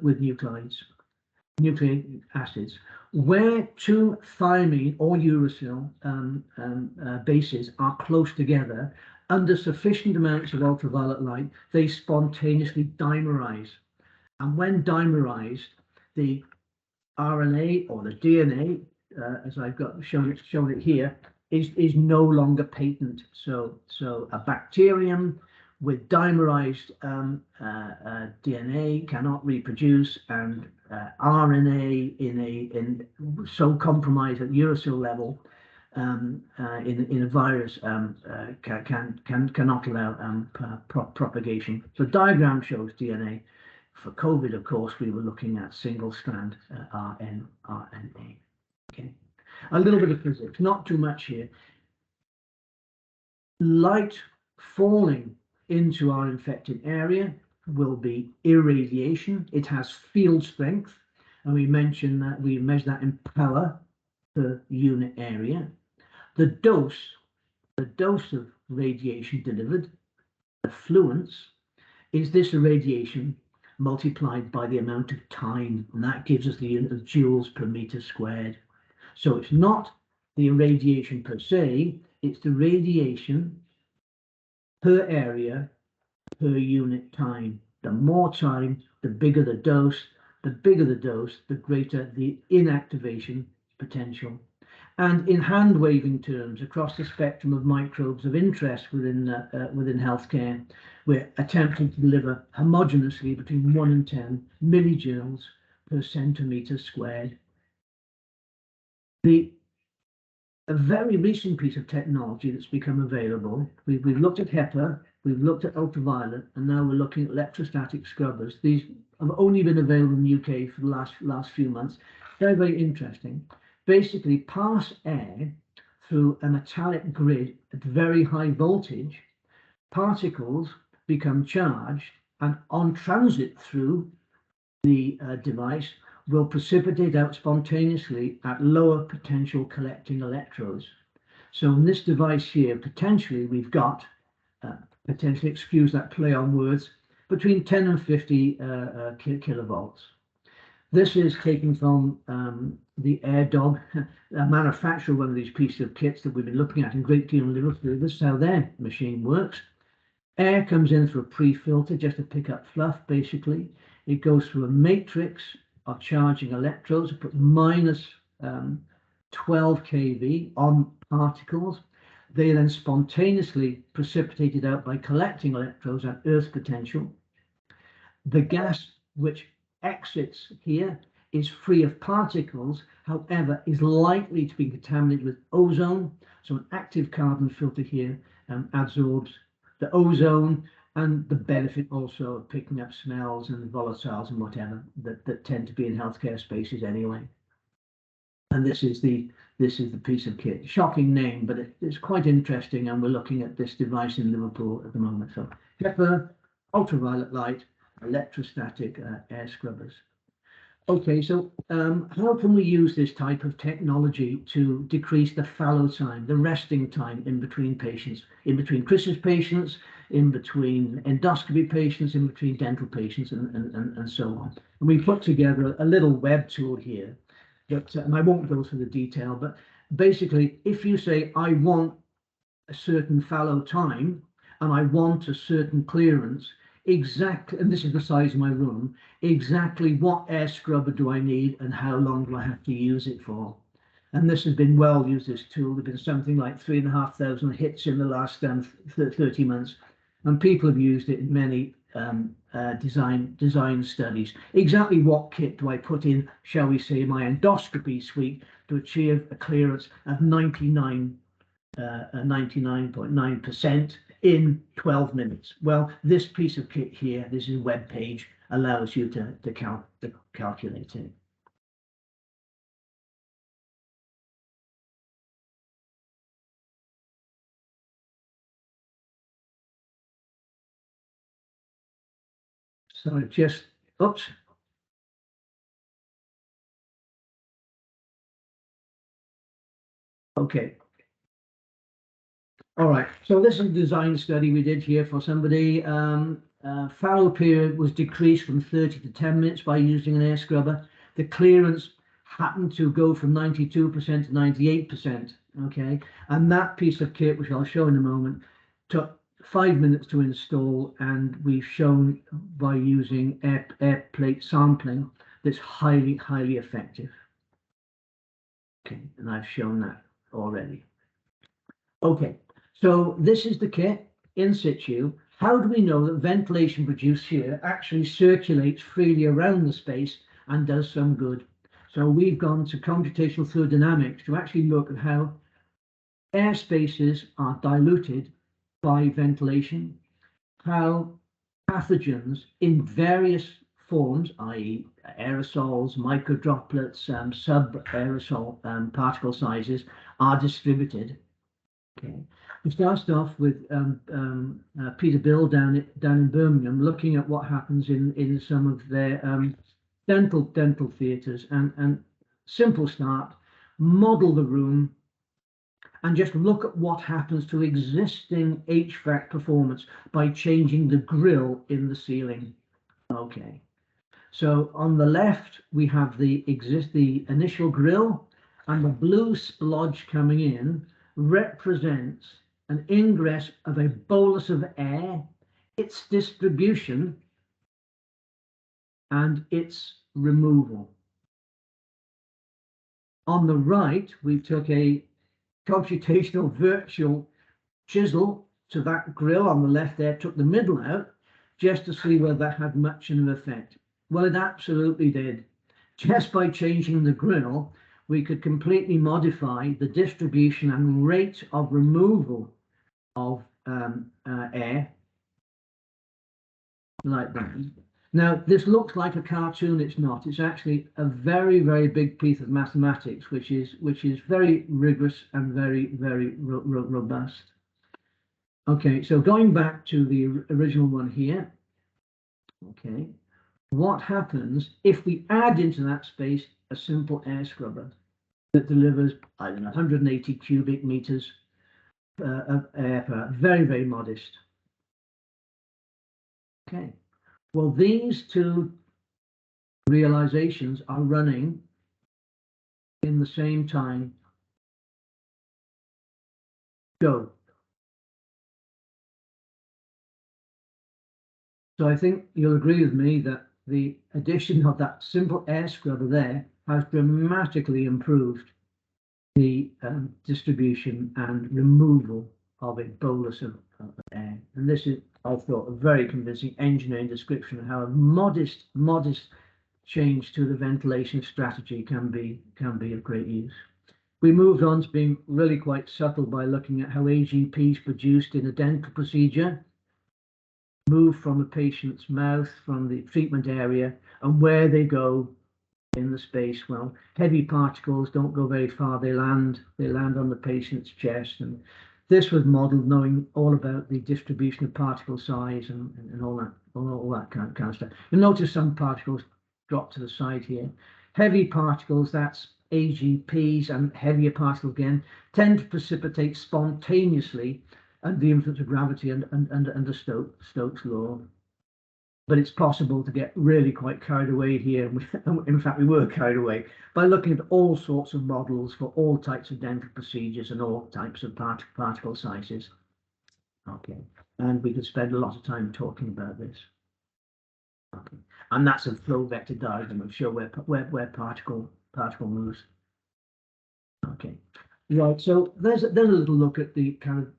with nucleic acids. Where 2 thiamine or uracil bases are close together, under sufficient amounts of ultraviolet light, they spontaneously dimerize. And when dimerized, the RNA or the DNA, as I've got shown it here, is no longer patent. So a bacterium with dimerized DNA cannot reproduce, and RNA in so compromised at aerosol level in a virus cannot allow propagation. So diagram shows DNA. For COVID, of course, we were looking at single-strand RNA. Okay, a little bit of physics, not too much here. Light falling into our infected area will be irradiation. It has field strength, and we mentioned that we measure that in power per unit area. The dose of radiation delivered, the fluence, is this irradiation multiplied by the amount of time, and that gives us the unit of joules per meter squared. So it's not the irradiation per se, it's the radiation per area per unit time. The more time, the bigger the dose. The bigger the dose, the greater the inactivation potential. And in hand-waving terms, across the spectrum of microbes of interest within healthcare, we're attempting to deliver homogeneously between 1 and 10 millijoules per centimeter squared. A very recent piece of technology that's become available, we've looked at HEPA, we've looked at ultraviolet, and now we're looking at electrostatic scrubbers. These have only been available in the UK for the last few months. Very, very interesting. Basically, pass air through a metallic grid at very high voltage, particles become charged, and on transit through the device will precipitate out spontaneously at lower potential collecting electrodes. So in this device here, potentially we've got, potentially, excuse that play on words, between 10 and 50 kilovolts. This is taken from the AirDog, a manufacturer of one of these pieces of kits that we've been looking at in great deal in Liverpool. This is how their machine works. Air comes in through a pre-filter just to pick up fluff, basically. It goes through a matrix of charging electrodes, put minus 12 kV on particles. They then spontaneously precipitated out by collecting electrodes at earth potential. The gas which exits here is free of particles, however, is likely to be contaminated with ozone. So an active carbon filter here absorbs the ozone, and the benefit also of picking up smells and volatiles and whatever that tend to be in healthcare spaces anyway. And this is the piece of kit. Shocking name, but it's quite interesting, and we're looking at this device in Liverpool at the moment. So HEPA, ultraviolet light, electrostatic air scrubbers. Okay, so how can we use this type of technology to decrease the fallow time, the resting time in between patients, in between Christmas patients, in between endoscopy patients, in between dental patients, and so on? And we put together a little web tool here that, and I won't go through the detail, but basically, if you say, I want a certain fallow time and I want a certain clearance, exactly, and this is the size of my room, exactly what air scrubber do I need and how long do I have to use it for? And this has been well used, this tool. There's been something like 3,500 hits in the last 30 months, and people have used it in many design studies. Exactly what kit do I put in, shall we say, my endoscopy suite to achieve a clearance of 99.9% in 12 minutes? Well, this piece of kit here, this is a web page, allows you to calculate it. So just, oops. Okay. All right, so this is a design study we did here for somebody. Fallow period was decreased from 30 to 10 minutes by using an air scrubber. The clearance happened to go from 92% to 98%, okay? And that piece of kit, which I'll show in a moment, took 5 minutes to install, and we've shown by using air plate sampling that's highly effective. Okay, and I've shown that already. Okay, so this is the kit in situ. How do we know that ventilation produced here actually circulates freely around the space and does some good? So we've gone to computational fluid dynamics to actually look at how air spaces are diluted by ventilation, how pathogens in various forms, i.e. aerosols, microdroplets, sub-aerosol particle sizes, are distributed. Okay. We started off with Peter Bill down in Birmingham, looking at what happens in some of their dental theatres, and simple start, model the room, and just look at what happens to existing HVAC performance by changing the grill in the ceiling. Okay, so on the left we have the initial grill, and the blue splodge coming in represents an ingress of a bolus of air, its distribution, and its removal. On the right, we took a computational virtual chisel to that grill on the left there, took the middle out, just to see whether that had much of an effect. Well, it absolutely did. Just by changing the grill, we could completely modify the distribution and rate of removal of air, like that. Now, this looks like a cartoon. It's not. It's actually a very, very big piece of mathematics, which is very rigorous and very, very robust. Okay, so going back to the original one here. Okay, what happens if we add into that space a simple air scrubber that delivers, I don't know, 180 cubic meters of air per hour? Very, very modest. Okay, well, these two realizations are running in the same time. Go. So I think you'll agree with me that the addition of that simple air scrubber there has dramatically improved the distribution and removal of a bolus of air. And this is, I thought, a very convincing engineering description of how a modest change to the ventilation strategy can be of great use. We moved on to being really quite subtle by looking at how AGP is produced in a dental procedure, move from the patient's mouth, from the treatment area, and where they go in the space. Well, heavy particles don't go very far. They land on the patient's chest, and this was modeled knowing all about the distribution of particle size and all that kind of stuff. You'll notice some particles drop to the side here. Heavy particles, that's AGPs, and heavier particles again tend to precipitate spontaneously under the influence of gravity and under Stokes' law. But it's possible to get really quite carried away here. In fact, we were carried away by looking at all sorts of models for all types of dental procedures and all types of particle sizes. Okay, and we could spend a lot of time talking about this. Okay, and that's a flow vector diagram of show where particle moves. Okay, right. So there's a little look at the kind of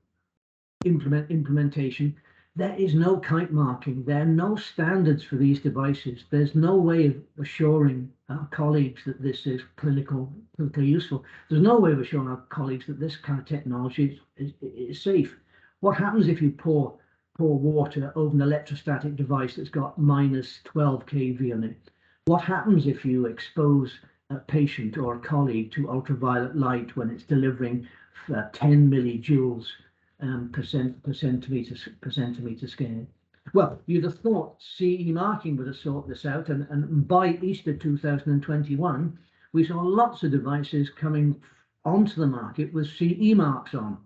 implementation. There is no kite marking. There are no standards for these devices. There's no way of assuring our colleagues that this is clinically useful. There's no way of assuring our colleagues that this kind of technology is safe. What happens if you pour water over an electrostatic device that's got -12 kV on it? What happens if you expose a patient or a colleague to ultraviolet light when it's delivering 10 millijoules per centimeter scale? Well, you'd have thought CE marking would have sorted this out, and by Easter 2021, we saw lots of devices coming onto the market with CE marks on.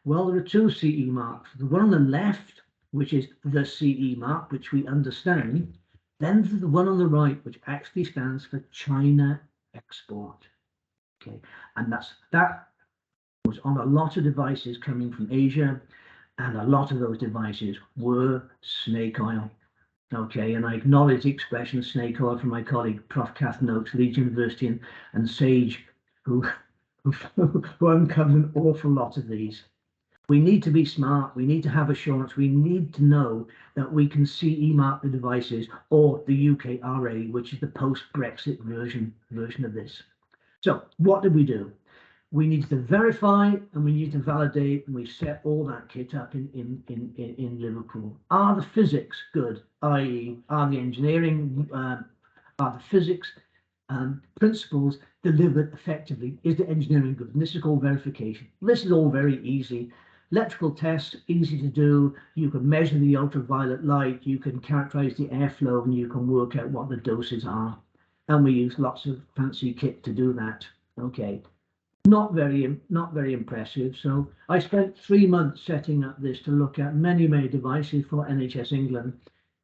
Well, there are two CE marks. The one on the left, which is the CE mark, which we understand, then the one on the right, which actually stands for China export. Okay, and that was on a lot of devices coming from Asia, and a lot of those devices were snake oil. Okay, and I acknowledge the expression snake oil from my colleague Prof. Kath Noakes, Leeds University and Sage, who uncovered an awful lot of these. We need to be smart. We need to have assurance. We need to know that we can CE mark the devices, or the UKRA, which is the post-Brexit version of this. So what did we do? We needed to verify and we need to validate, and we set all that kit up in Liverpool. Are the physics good? I.e., are the engineering, are the physics principles delivered effectively? Is the engineering good? And this is called verification. This is all very easy. Electrical tests, easy to do. You can measure the ultraviolet light, you can characterize the airflow, and you can work out what the doses are. And we use lots of fancy kit to do that. Okay. Not very impressive. So I spent 3 months setting up this to look at many devices for NHS England,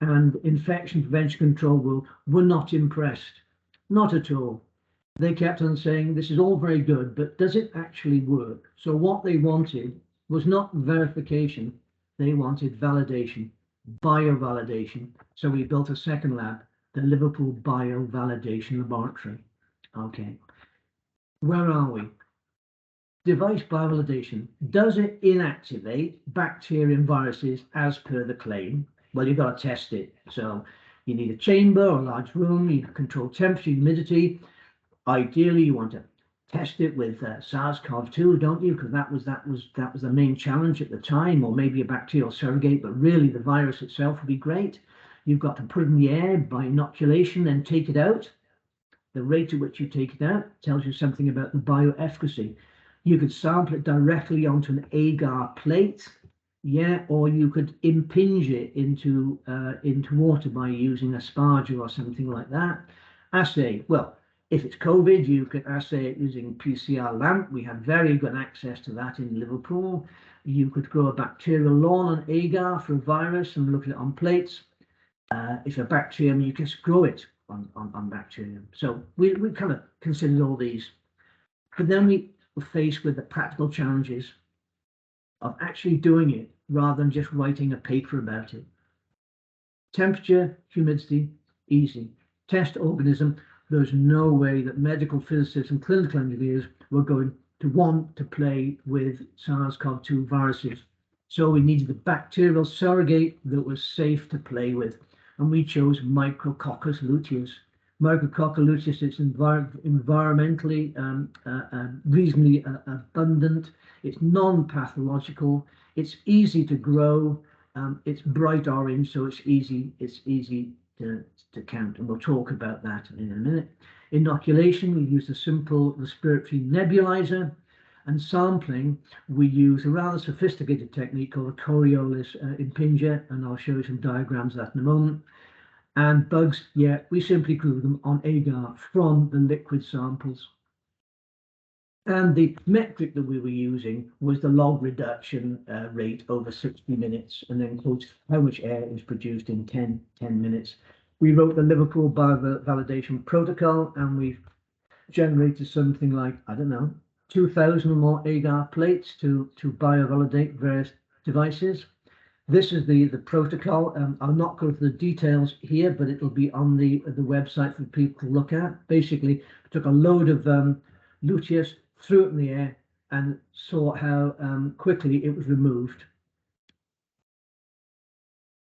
and infection prevention control were not impressed. Not at all. They kept on saying, this is all very good, but does it actually work? So what they wanted was not verification, they wanted validation, biovalidation. So we built a second lab, the Liverpool Biovalidation Laboratory. Okay, where are we? Device biovalidation, does it inactivate bacteria and viruses as per the claim? Well, you've got to test it. So you need a chamber or a large room, you control temperature, humidity. Ideally, you want to test it with SARS-CoV-2, don't you? Because that was the main challenge at the time, or maybe a bacterial surrogate, but really the virus itself would be great. You've got to put it in the air by inoculation, then take it out. The rate at which you take it out tells you something about the bioefficacy. You could sample it directly onto an agar plate, yeah, or you could impinge it into water by using a sparger or something like that. Assay, well, if it's COVID, you can assay it using PCR lamp. We have very good access to that in Liverpool. You could grow a bacterial lawn on agar for a virus and look at it on plates. If a bacterium, you just grow it on bacterium. So we kind of considered all these. But then we were faced with the practical challenges of actually doing it rather than just writing a paper about it. Temperature, humidity, easy. Test organism. There's no way that medical physicists and clinical engineers were going to want to play with SARS-CoV-2 viruses. So we needed a bacterial surrogate that was safe to play with. And we chose Micrococcus luteus. Micrococcus luteus is environmentally reasonably abundant. It's non-pathological. It's easy to grow. It's bright orange, so it's easy to count, and we'll talk about that in a minute. Inoculation, we use a simple respiratory nebulizer, and sampling, we use a rather sophisticated technique called a Coriolis impinger, and I'll show you some diagrams of that in a moment. And bugs, yeah, we simply grew them on agar from the liquid samples. And the metric that we were using was the log reduction rate over 60 minutes, and then quotes how much air is produced in 10 minutes. We wrote the Liverpool biovalidation protocol, and we've generated something like, I don't know, 2,000 or more agar plates to biovalidate various devices. This is the protocol. I'll not go through the details here, but it'll be on the website for people to look at. Basically, I took a load of luteus, threw it in the air, and saw how quickly it was removed.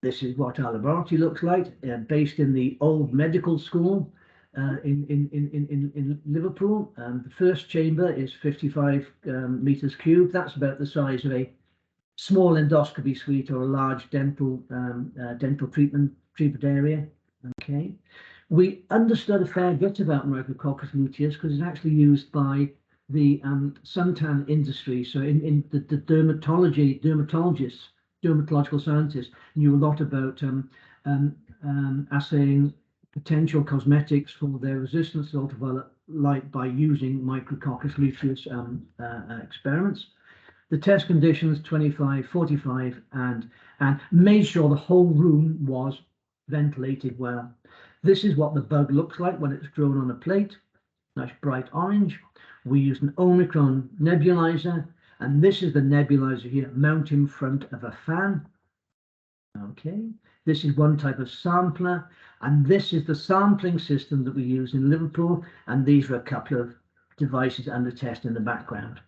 This is what our laboratory looks like, based in the old medical school in Liverpool. The first chamber is 55 meters cubed. That's about the size of a small endoscopy suite or a large dental treatment area. Okay, we understood a fair bit about Micrococcus luteus because it's actually used by the suntan industry. So in the dermatological scientists knew a lot about assaying potential cosmetics for their resistance to ultraviolet light by using Micrococcus luteus experiments. The test conditions 25, 45, and made sure the whole room was ventilated well. This is what the bug looks like when it's grown on a plate. Nice bright orange. We used an Omicron nebulizer, and this is the nebulizer here, mounted in front of a fan. Okay, this is one type of sampler, and this is the sampling system that we use in Liverpool, and these are a couple of devices under test in the background.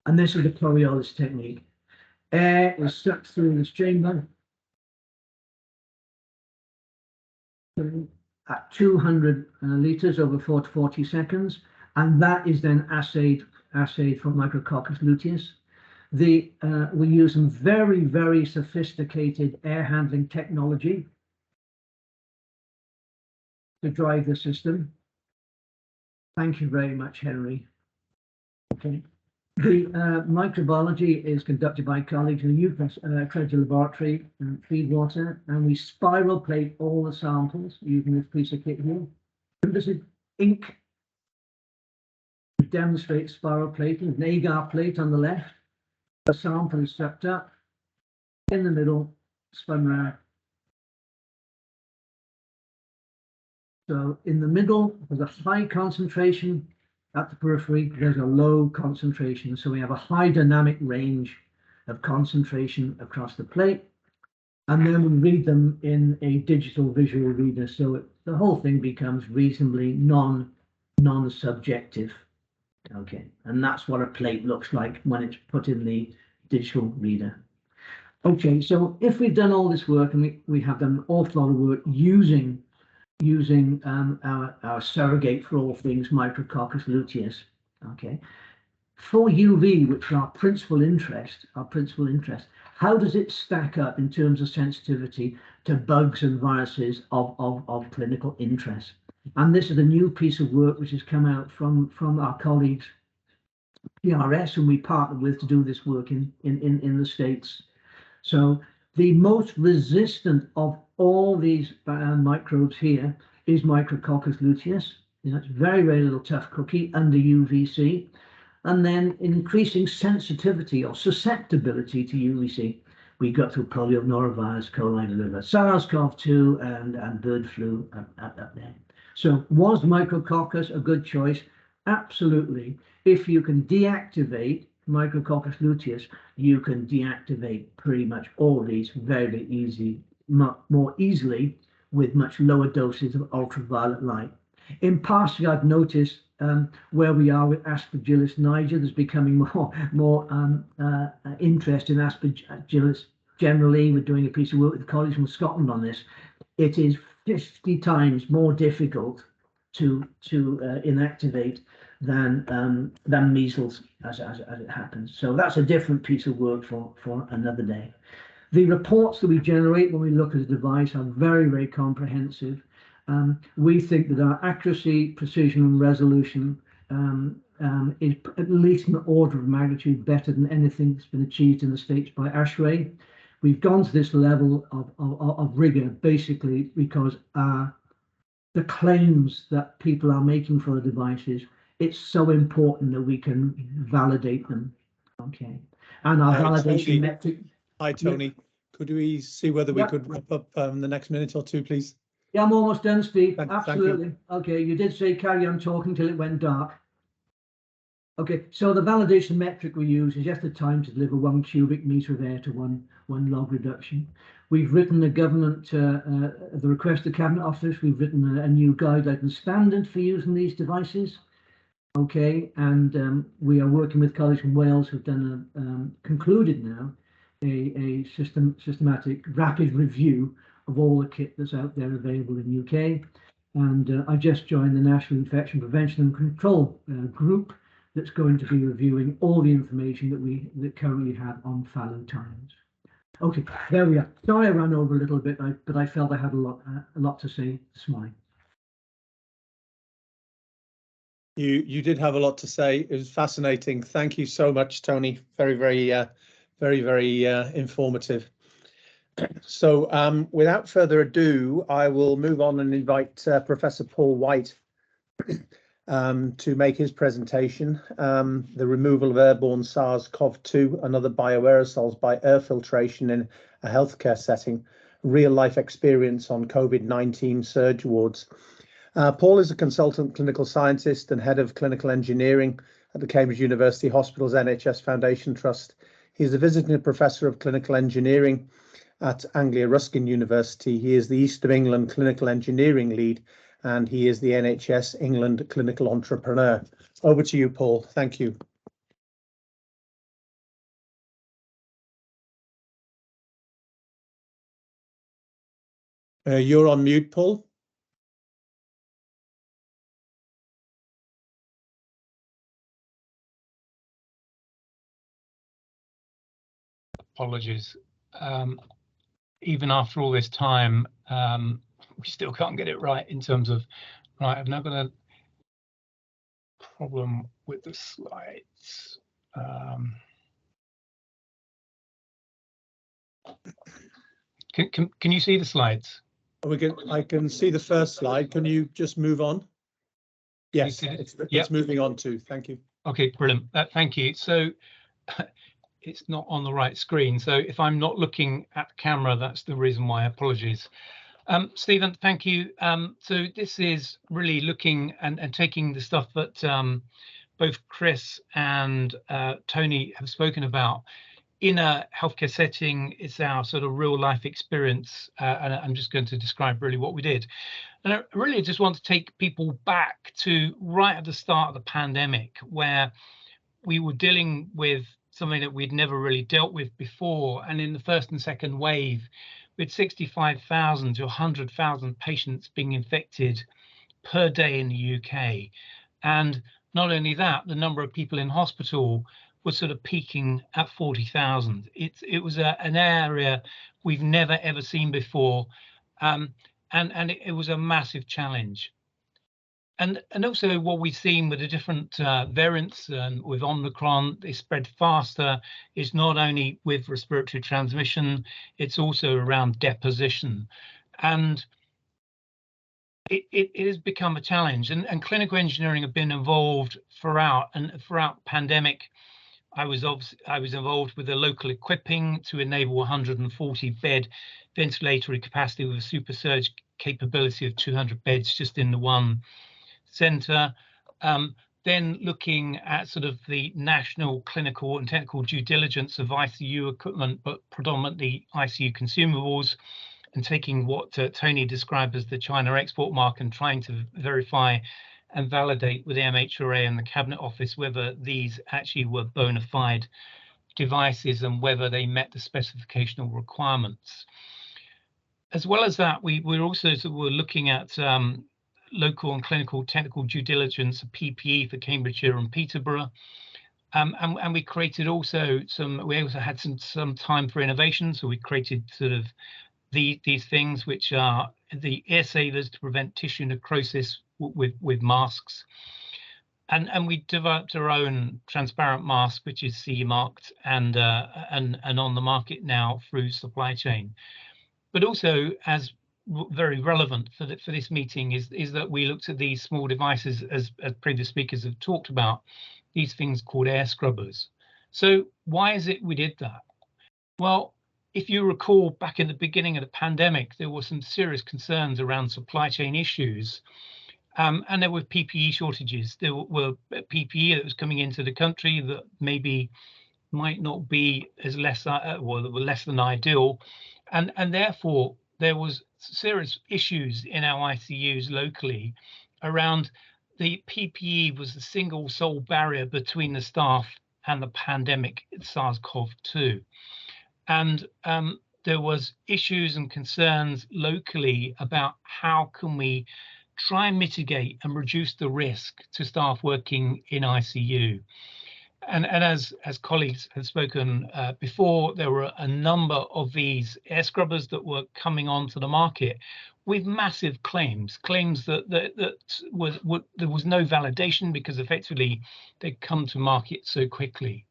And this is the Coriolis technique. Air is sucked through this chamber at 200 litres over 4 to 40 seconds, and that is then assayed for Micrococcus luteus. We're using very, very sophisticated air handling technology to drive the system. Thank you very much, Henry. Okay. The microbiology is conducted by colleagues in the accredited laboratory and feed water, and we spiral plate all the samples using this piece of kit here. And this is ink to demonstrate spiral plating, an agar plate on the left. The sample is sucked up, in the middle, spun round. So in the middle, there's a high concentration. At the periphery, there's a low concentration. So we have a high dynamic range of concentration across the plate. And then we read them in a digital visual reader. So the whole thing becomes reasonably non-subjective. Okay, and that's what a plate looks like when it's put in the digital reader. Okay, so if we've done all this work, and we have done an awful lot of work using our surrogate for all things Micrococcus luteus. Okay, for UV, which is our principal interest, how does it stack up in terms of sensitivity to bugs and viruses of clinical interest? And this is a new piece of work which has come out from our colleagues PRS, whom we partnered with to do this work in the States. So the most resistant of all these microbes here is Micrococcus luteus. It's very, very little tough cookie under UVC. And then increasing sensitivity or susceptibility to UVC, we got through polio, norovirus, coli, liver, SARS-CoV-2 and bird flu up there. So was Micrococcus a good choice? Absolutely. If you can deactivate Micrococcus luteus, you can deactivate pretty much all these very easy, more easily with much lower doses of ultraviolet light. In passing, I've noticed where we are with Aspergillus niger, there's becoming more interest in Aspergillus generally. We're doing a piece of work with colleagues from Scotland on this. It is 50 times more difficult to inactivate than measles as it happens. So that's a different piece of work for another day. The reports that we generate when we look at a device are very, very comprehensive. We think that our accuracy, precision, and resolution is at least an order of magnitude better than anything that's been achieved in the States by ASHRAE. We've gone to this level of rigor basically because the claims that people are making for the devices, it's so important that we can validate them. Okay, and our validation metric. Hi, Tony. Yeah. Could we see whether we could wrap up the next minute or two, please? Yeah, I'm almost done, Steve. Absolutely. Okay, you did say carry on talking till it went dark. Okay, so the validation metric we use is just the time to deliver 1 cubic meter of air to one log reduction. We've written the government, at the request of the Cabinet Office, we've written a new guideline and standard for using these devices. Okay, and we are working with colleagues from Wales who've done concluded now a systematic rapid review of all the kit that's out there available in UK. And I just joined the National Infection Prevention and Control group that's going to be reviewing all the information that currently have on fallow times. Okay, there we are. Sorry I ran over a little bit, but I felt I had a lot to say this morning. You did have a lot to say. It was fascinating. Thank you so much, Tony. Very informative. So without further ado, I will move on and invite Professor Paul White to make his presentation, the removal of airborne SARS-CoV-2 and other bioaerosols by air filtration in a healthcare setting, real life experience on COVID-19 surge wards. Paul is a consultant clinical scientist and head of clinical engineering at the Cambridge University Hospitals NHS Foundation Trust. He is a visiting professor of clinical engineering at Anglia Ruskin University. He is the East of England clinical engineering lead, and he is the NHS England clinical entrepreneur. Over to you, Paul. Thank you. You're on mute, Paul. Apologies. Even after all this time, we still can't get it right in terms of, right, I've now got a problem with the slides. Can you see the slides? I can see the first slide. Can you just move on? Yes, it's moving on too. Thank you. Okay, brilliant. Thank you. So it's not on the right screen. So if I'm not looking at the camera, that's the reason why. Apologies. Stephen, thank you. So this is really looking and taking the stuff that both Chris and Tony have spoken about. In a healthcare setting, it's our sort of real life experience, and I'm just going to describe really what we did. And I really just want to take people back to right at the start of the pandemic, where we were dealing with something that we'd never really dealt with before. And in the first and second wave, with 65,000 to 100,000 patients being infected per day in the UK. And not only that, the number of people in hospital was sort of peaking at 40,000. It was an area we've never ever seen before, and it was a massive challenge. And also what we've seen with the different variants, with Omicron, they spread faster. It's not only with respiratory transmission, it's also around deposition, and it has become a challenge. And clinical engineering have been involved throughout pandemic. I was involved with the local equipping to enable 140 bed ventilatory capacity with a super surge capability of 200 beds just in the one centre. Then looking at sort of the national clinical and technical due diligence of ICU equipment, but predominantly ICU consumables, and taking what Tony described as the China export mark and trying to verify and validate with the MHRA and the Cabinet Office whether these actually were bona fide devices and whether they met the specificational requirements. As well as that, we're also were looking at local and clinical technical due diligence, PPE for Cambridgeshire and Peterborough, and we created also we also had some time for innovation. So we created sort of these things, which are the air savers to prevent tissue necrosis with masks, and we developed our own transparent mask, which is CE marked and on the market now through supply chain. But also, as very relevant for this meeting, is that we looked at these small devices, as previous speakers have talked about, these things called air scrubbers. So why is it we did that? Well, if you recall, back in the beginning of the pandemic, there were some serious concerns around supply chain issues, and there were PPE shortages. There were PPE that was coming into the country that maybe might not be as less than ideal, and therefore there was serious issues in our ICUs locally around the PPE was the single sole barrier between the staff and the pandemic SARS-CoV-2. And there was issues and concerns locally about how can we try and mitigate and reduce the risk to staff working in ICU. And as colleagues have spoken before, there were a number of these air scrubbers that were coming onto the market with massive claims that there was no validation because effectively they'd come to market so quickly.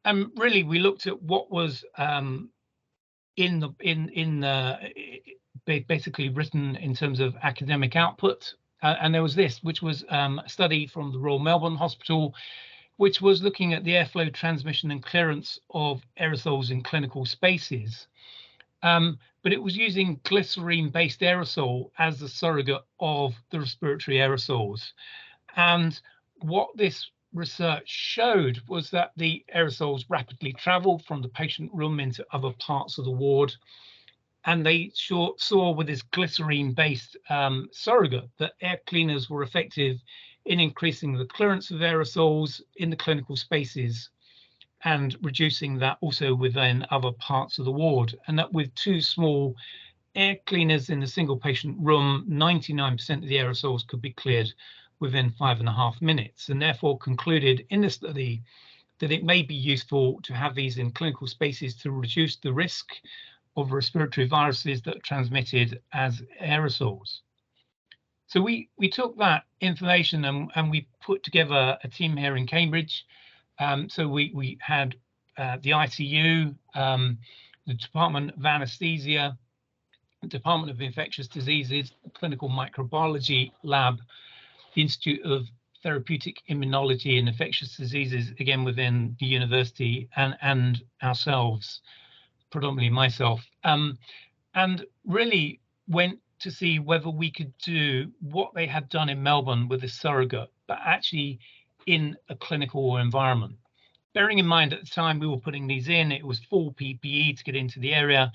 And really, we looked at what was basically written in terms of academic output, and there was this, which was a study from the Royal Melbourne Hospital, which was looking at the airflow transmission and clearance of aerosols in clinical spaces. But it was using glycerine-based aerosol as the surrogate of the respiratory aerosols. And what this research showed was that the aerosols rapidly traveled from the patient room into other parts of the ward. And they saw with this glycerine-based surrogate that air cleaners were effective in increasing the clearance of aerosols in the clinical spaces and reducing that also within other parts of the ward. And that with two small air cleaners in a single patient room, 99% of the aerosols could be cleared within 5.5 minutes, and therefore concluded in the study that it may be useful to have these in clinical spaces to reduce the risk of respiratory viruses that are transmitted as aerosols. So we took that information and we put together a team here in Cambridge. So we had the ICU, the Department of Anaesthesia, the Department of Infectious Diseases, the Clinical Microbiology Lab, the Institute of Therapeutic Immunology and Infectious Diseases, again within the university, and ourselves, predominantly myself, and really went to see whether we could do what they had done in Melbourne with a surrogate, but actually in a clinical environment. Bearing in mind at the time we were putting these in, it was full PPE to get into the area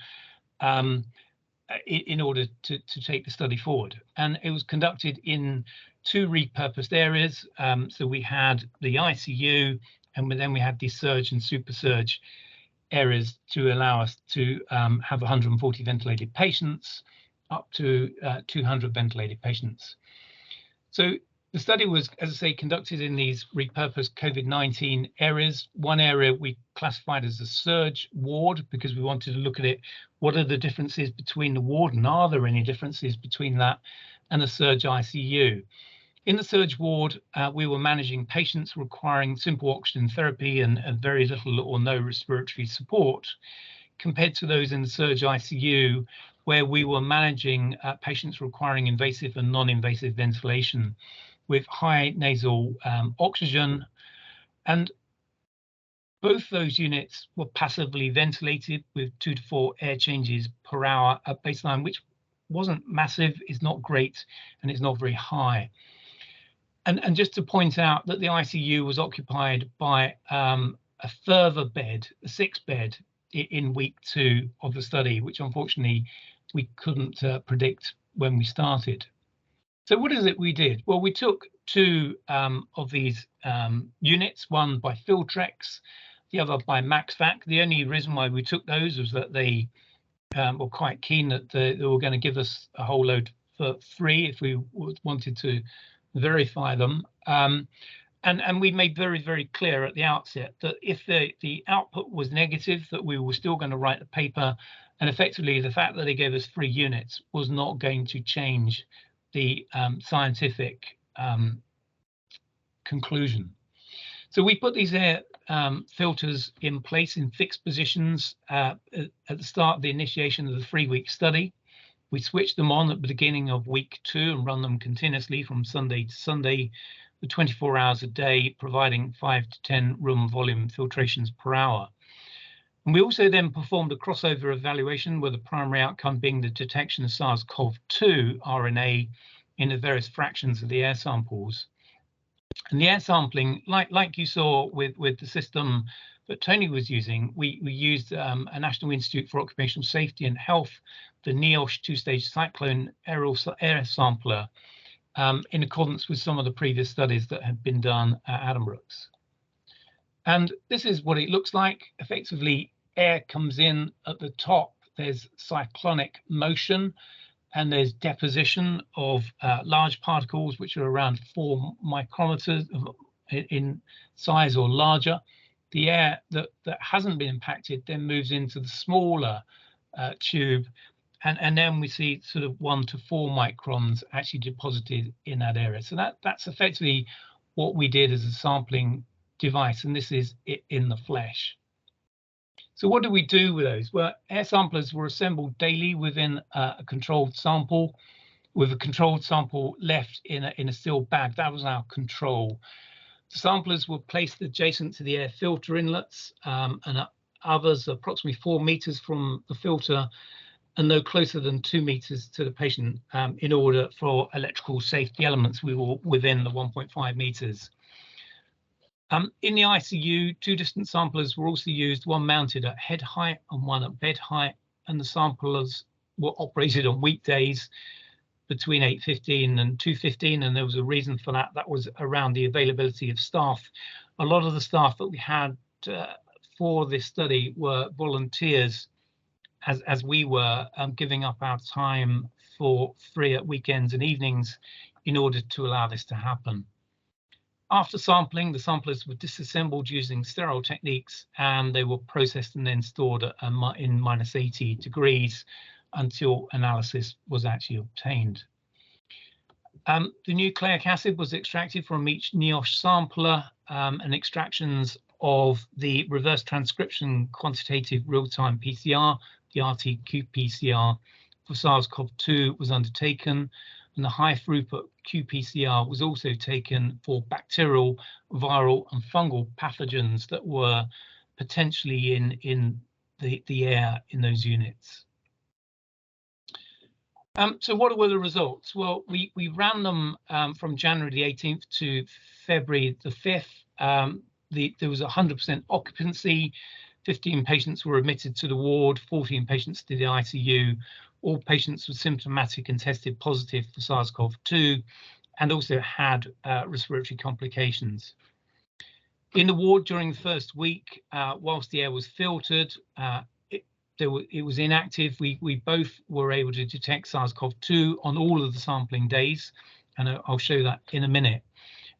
in order to take the study forward. And it was conducted in 2 repurposed areas. So we had the ICU, and then we had the surge and super surge areas to allow us to have 140 ventilated patients up to 200 ventilated patients. So the study was, as I say, conducted in these repurposed COVID-19 areas. One area we classified as a surge ward because we wanted to look at it. What are the differences between the ward, and are there any differences between that and the surge ICU? In the surge ward, we were managing patients requiring simple oxygen therapy and very little or no respiratory support, compared to those in the surge ICU, where we were managing patients requiring invasive and non-invasive ventilation with high nasal oxygen. And both those units were passively ventilated with 2 to 4 air changes per hour at baseline, which wasn't massive, is not great, and it's not very high. And just to point out that the ICU was occupied by a further bed, a 6th bed, in week 2 of the study, which unfortunately we couldn't predict when we started. So what is it we did? Well, we took 2 of these units, one by Filtrex, the other by MaxVac. The only reason why we took those was that they were quite keen that they were going to give us a whole load for free if we wanted to verify them. And we made very, very clear at the outset that if the output was negative, that we were still going to write the paper, and effectively the fact that they gave us 3 units was not going to change the scientific conclusion. So we put these air filters in place in fixed positions at the start of the initiation of the 3-week study. We switched them on at the beginning of week 2 and run them continuously from Sunday to Sunday for 24 hours a day, providing 5 to 10 room volume filtrations per hour. And we also then performed a crossover evaluation with the primary outcome being the detection of SARS-CoV-2 RNA in the various fractions of the air samples. And the air sampling, like you saw with the system that Tony was using, we used a National Institute for Occupational Safety and Health, the NIOSH 2-stage cyclone air sampler, in accordance with some of the previous studies that had been done at Addenbrooke's. And this is what it looks like. Effectively, air comes in at the top, there's cyclonic motion, and there's deposition of large particles, which are around 4 micrometers in size or larger. The air that hasn't been impacted then moves into the smaller tube, and then we see sort of 1 to 4 microns actually deposited in that area. So that's effectively what we did as a sampling device, and this is it in the flesh. So what do we do with those? Well, air samplers were assembled daily within a controlled sample, with a controlled sample left in a sealed bag. That was our control. The samplers were placed adjacent to the air filter inlets, and others approximately 4 meters from the filter and no closer than 2 meters to the patient. In order for electrical safety elements, we were within the 1.5 meters. In the ICU, 2 distant samplers were also used, one mounted at head height and one at bed height, and the samplers were operated on weekdays between 8:15 and 2:15, and there was a reason for that. That was around the availability of staff. A lot of the staff that we had for this study were volunteers as we were, giving up our time for free at weekends and evenings in order to allow this to happen. After sampling, the samplers were disassembled using sterile techniques, and they were processed and then stored at in -80 degrees until analysis was actually obtained. The nucleic acid was extracted from each NIOSH sampler, and extractions of the reverse transcription quantitative real-time PCR, the RT-qPCR, for SARS-CoV-2 was undertaken, and the high throughput qPCR was also taken for bacterial, viral and fungal pathogens that were potentially in the air in those units. So what were the results? Well, we ran them from January the 18th to February the 5th. There was 100% occupancy. 15 patients were admitted to the ward, 14 patients to the ICU. All patients were symptomatic and tested positive for SARS-CoV-2 and also had respiratory complications. In the ward during the first week, whilst the air was filtered, it was inactive. We both were able to detect SARS-CoV-2 on all of the sampling days, and I'll show that in a minute.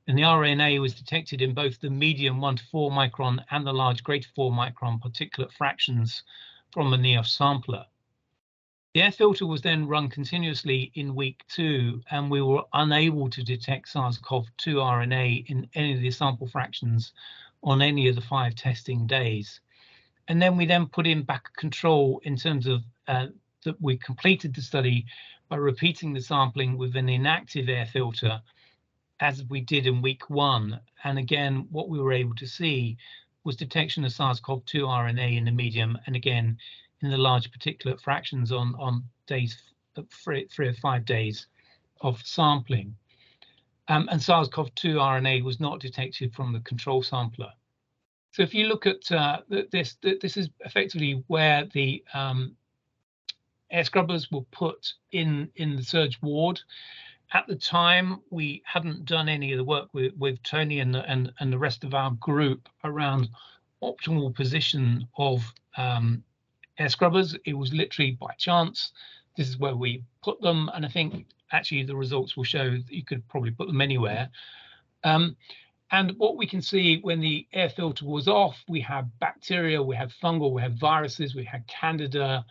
And the RNA was detected in both the medium 1 to 4 micron and the large greater 4 micron particulate fractions from the NIOSH sampler. The air filter was then run continuously in week 2, and we were unable to detect SARS-CoV-2 RNA in any of the sample fractions on any of the 5 testing days. And then we put in back control in terms of that we completed the study by repeating the sampling with an inactive air filter, as we did in week 1. And again, what we were able to see was detection of SARS-CoV-2 RNA in the medium, and again in the large particulate fractions on days 3 or 5 days of sampling. And SARS-CoV-2 RNA was not detected from the control sampler. So if you look at this is effectively where the air scrubbers were put in the surge ward. At the time, we hadn't done any of the work with Tony and the rest of our group around optimal position of air scrubbers. It was literally by chance. This is where we put them, and I think actually the results will show that you could probably put them anywhere. And what we can see when the air filter was off, we have bacteria, we have fungal, we have viruses, we had Candida,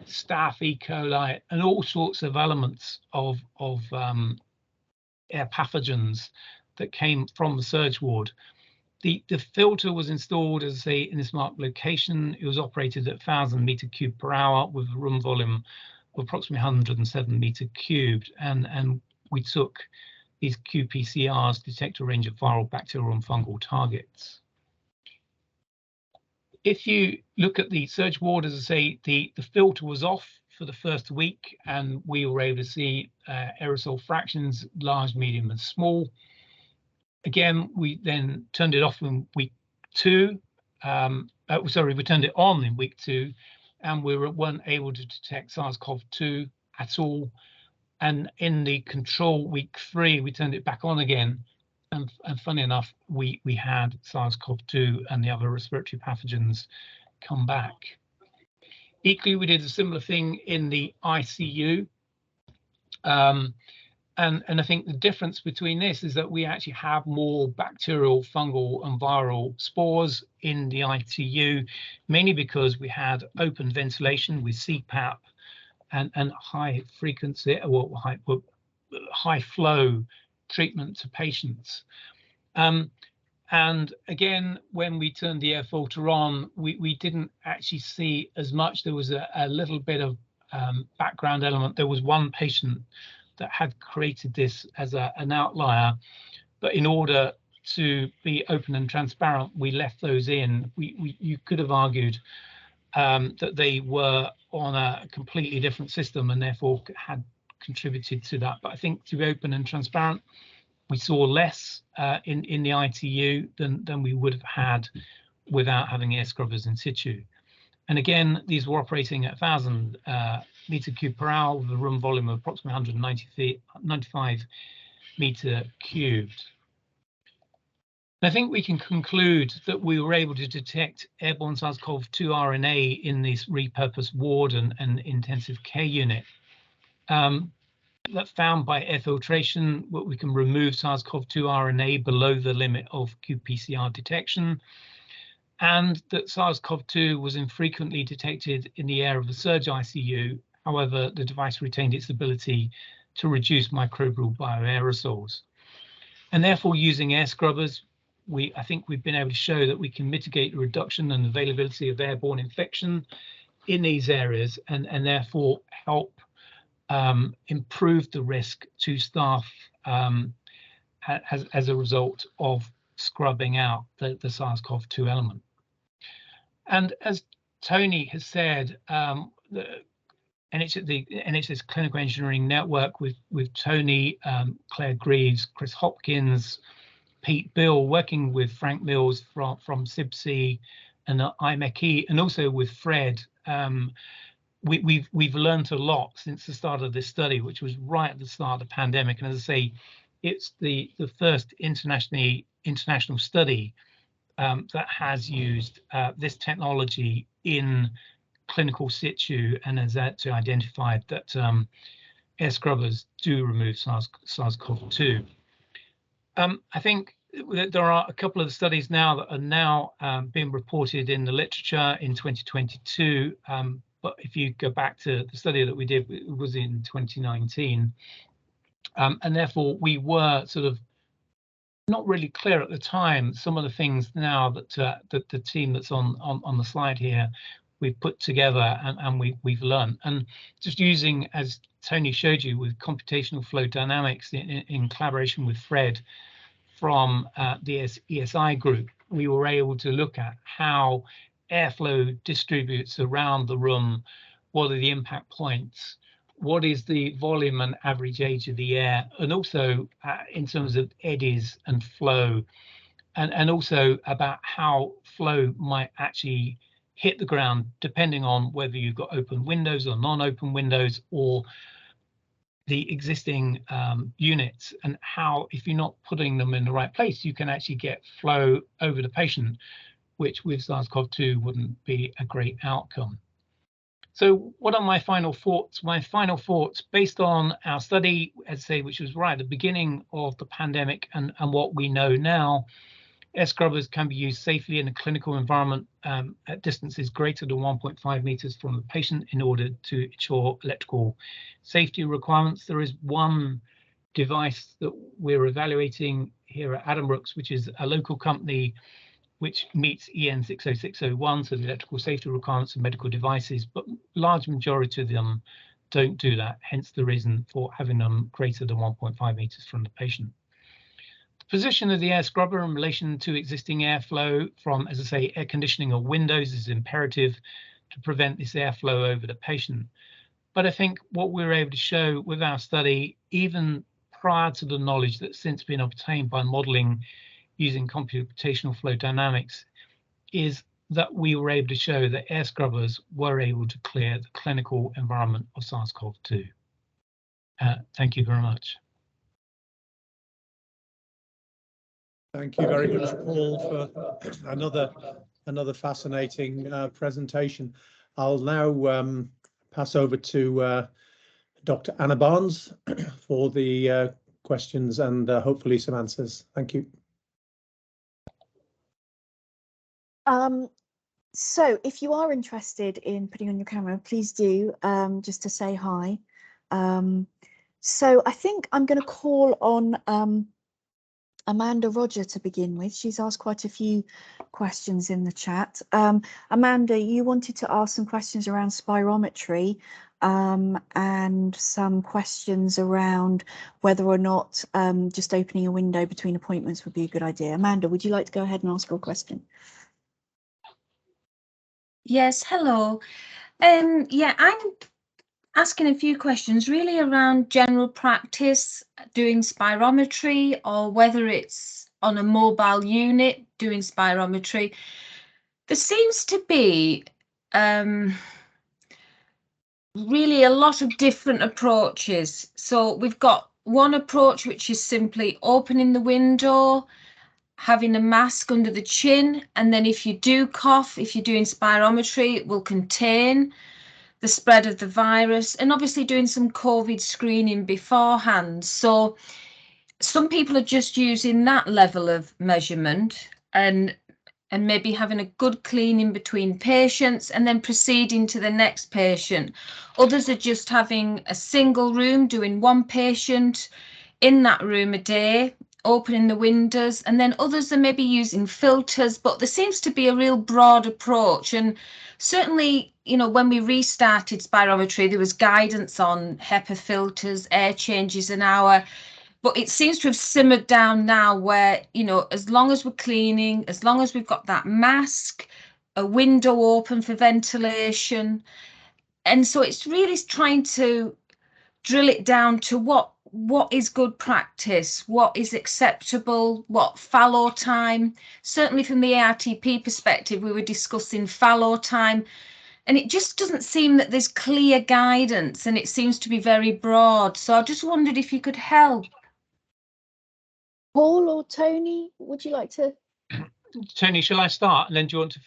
Staph, E. coli, and all sorts of elements of air pathogens that came from the surge ward. The filter was installed, as I say, in this marked location. It was operated at 1,000 meter cubed per hour with a room volume of approximately 107 meter cubed, and we took these qPCRs to detect a range of viral, bacterial and fungal targets. If you look at the surge ward, as I say, the filter was off for the first week, and we were able to see aerosol fractions, large, medium and small. Again, we then turned it off in week 2. We turned it on in week 2, and we weren't able to detect SARS-CoV-2 at all. And in the control week 3, we turned it back on again. And funny enough, we had SARS-CoV-2 and the other respiratory pathogens come back. Equally, we did a similar thing in the ICU. And I think the difference between this is that we actually have more bacterial, fungal and viral spores in the ICU, mainly because we had open ventilation with CPAP and high frequency or high flow treatment to patients. And again, when we turned the air filter on, we didn't actually see as much. There was a little bit of background element. There was one patient that had created this as an outlier, but in order to be open and transparent, we left those in. You could have argued that they were on a completely different system and therefore had contributed to that. But I think to be open and transparent, we saw less in the ITU than we would have had without having air scrubbers in situ. And again, these were operating at 1,000 meter cubed per hour with a room volume of approximately 195 meter cubed. I think we can conclude that we were able to detect airborne SARS-CoV-2 RNA in this repurposed ward and intensive care unit. That found by air filtration, we can remove SARS-CoV-2 RNA below the limit of qPCR detection, and that SARS-CoV-2 was infrequently detected in the air of the surge ICU. However, the device retained its ability to reduce microbial bioaerosols. And therefore, using air scrubbers, I think we've been able to show that we can mitigate the reduction and availability of airborne infection in these areas, and therefore help improve the risk to staff as a result of scrubbing out the SARS-CoV-2 element. And as Tony has said, the NHS Clinical Engineering Network with Tony, Claire Greaves, Chris Hopkins, Pete Bill, working with Frank Mills from CIBC and the IMECE, and also with Fred, we've learned a lot since the start of this study, which was right at the start of the pandemic. And as I say, it's the first international study that has used this technology in clinical situ, and has actually identified that air scrubbers do remove SARS-CoV-2. I think that there are a couple of studies now that are now being reported in the literature in 2022. But if you go back to the study that we did, it was in 2019. And therefore, we were sort of not really clear at the time some of the things now that the team that's on the slide here we've put together and we've learned. And just using, as Tony showed you, with computational flow dynamics in collaboration with Fred from the ESI group, we were able to look at how airflow distributes around the room, what are the impact points, what is the volume and average age of the air, and also in terms of eddies and flow, and also about how flow might actually hit the ground depending on whether you've got open windows or non-open windows, or the existing units, and how, if you're not putting them in the right place, you can actually get flow over the patient, which with SARS-CoV-2 wouldn't be a great outcome. So what are my final thoughts? My final thoughts, based on our study, as I say, which was right at the beginning of the pandemic, and what we know now, air scrubbers can be used safely in a clinical environment at distances greater than 1.5 meters from the patient in order to ensure electrical safety requirements. There is one device that we're evaluating here at Addenbrooke's, which is a local company which meets EN 60601, so the electrical safety requirements of medical devices, but large majority of them don't do that, hence the reason for having them greater than 1.5 meters from the patient. The position of the air scrubber in relation to existing airflow from, as I say, air conditioning or windows is imperative to prevent this airflow over the patient. But I think what we were able to show with our study, even prior to the knowledge that's since been obtained by modeling using computational flow dynamics, is that we were able to show that air scrubbers were able to clear the clinical environment of SARS-CoV-2. Thank you very much. Thank you very much, Paul, for another fascinating presentation. I'll now pass over to Dr. Anna Barnes for the questions and hopefully some answers. Thank you. So if you are interested in putting on your camera, please do, just to say hi. So I think I'm going to call on Amanda Roger to begin with. She's asked quite a few questions in the chat. Amanda, you wanted to ask some questions around spirometry and some questions around whether or not just opening a window between appointments would be a good idea. Amanda, would you like to go ahead and ask your question? Yes, hello. Yeah, I'm asking a few questions really around general practice doing spirometry, or whether it's on a mobile unit doing spirometry. There seems to be really a lot of different approaches. So we've got one approach which is simply opening the window, having a mask under the chin, and then if you do cough, if you're doing spirometry, it will contain the spread of the virus, and obviously doing some COVID screening beforehand. So some people are just using that level of measurement and maybe having a good cleaning between patients and then proceeding to the next patient. Others are just having a single room, doing one patient in that room a day, opening the windows, and then others are maybe using filters, but there seems to be a real broad approach. And certainly, you know, when we restarted spirometry, there was guidance on HEPA filters, air changes an hour, but it seems to have simmered down now where, you know, as long as we're cleaning, as long as we've got that mask, a window open for ventilation. And so it's really trying to drill it down to what is good practice, what is acceptable, what fallow time. Certainly from the ARTP perspective, we were discussing fallow time, and it just doesn't seem that there's clear guidance, and it seems to be very broad. So I just wondered if you could help. Paul or Tony, would you like to? Tony, shall I start, and then do you want to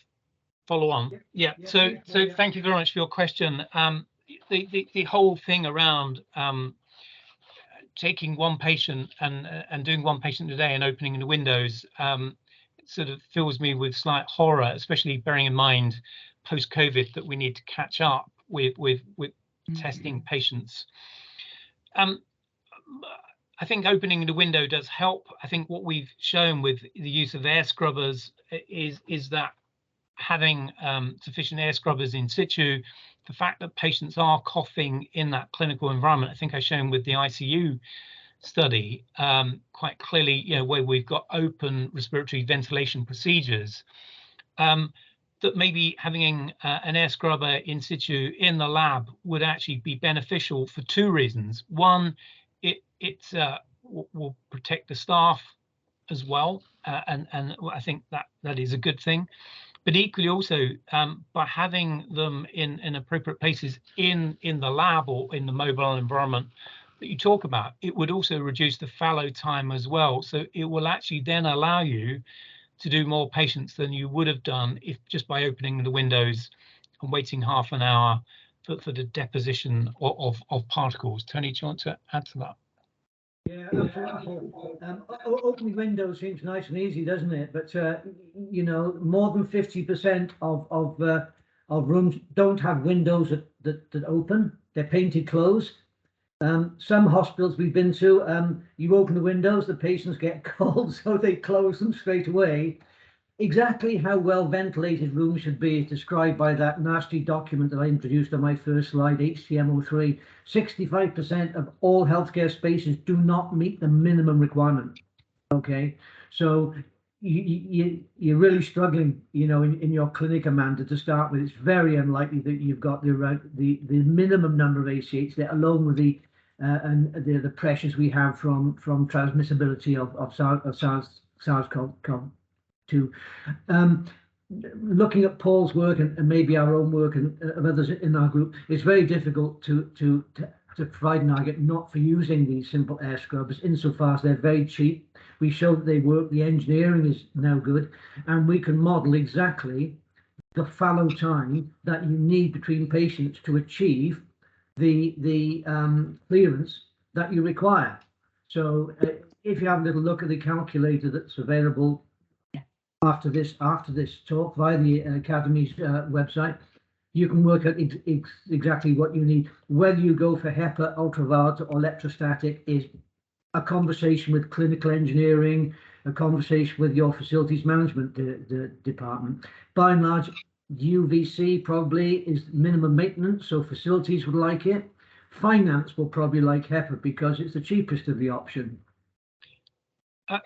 follow on? Yeah. So thank you very much for your question. The whole thing around taking one patient and doing one patient a day and opening the windows sort of fills me with slight horror, especially bearing in mind post-COVID that we need to catch up with testing patients. I think opening the window does help. I think what we've shown with the use of air scrubbers is that having sufficient air scrubbers in situ, the fact that patients are coughing in that clinical environment, I think I've shown with the ICU study quite clearly, you know, where we've got open respiratory ventilation procedures, that maybe having an air scrubber in situ in the lab would actually be beneficial for two reasons. One, it will protect the staff as well, and I think that is a good thing. But equally also, by having them in appropriate places in the lab or in the mobile environment that you talk about, it would also reduce the fallow time as well. So it will actually then allow you to do more patients than you would have done if just by opening the windows and waiting half an hour for the deposition of particles. Tony, do you want to add to that? Yeah, absolutely. Opening windows seems nice and easy, doesn't it? But you know, more than 50% of rooms don't have windows that open. They're painted closed. Some hospitals we've been to, you open the windows, the patients get cold, so they close them straight away. Exactly how well ventilated rooms should be is described by that nasty document that I introduced on my first slide, HCM03. 65% of all healthcare spaces do not meet the minimum requirement. Okay, so you're really struggling, you know, in your clinic, Amanda, to start with. It's very unlikely that you've got the minimum number of ACH there, along with the pressures we have from transmissibility of SARS-CoV-2. Looking at Paul's work and maybe our own work and of others in our group, it's very difficult to provide an argument not for using these simple air scrubbers, insofar as they're very cheap. We show that they work, the engineering is now good, and we can model exactly the fallow time that you need between patients to achieve the clearance that you require. So if you have a little look at the calculator that's available after this talk via the Academy's website, you can work out exactly what you need. Whether you go for HEPA, ultraviolet, or electrostatic is a conversation with clinical engineering, a conversation with your facilities management department. By and large, UVC probably is minimum maintenance, so facilities would like it. Finance will probably like HEPA because it's the cheapest of the option.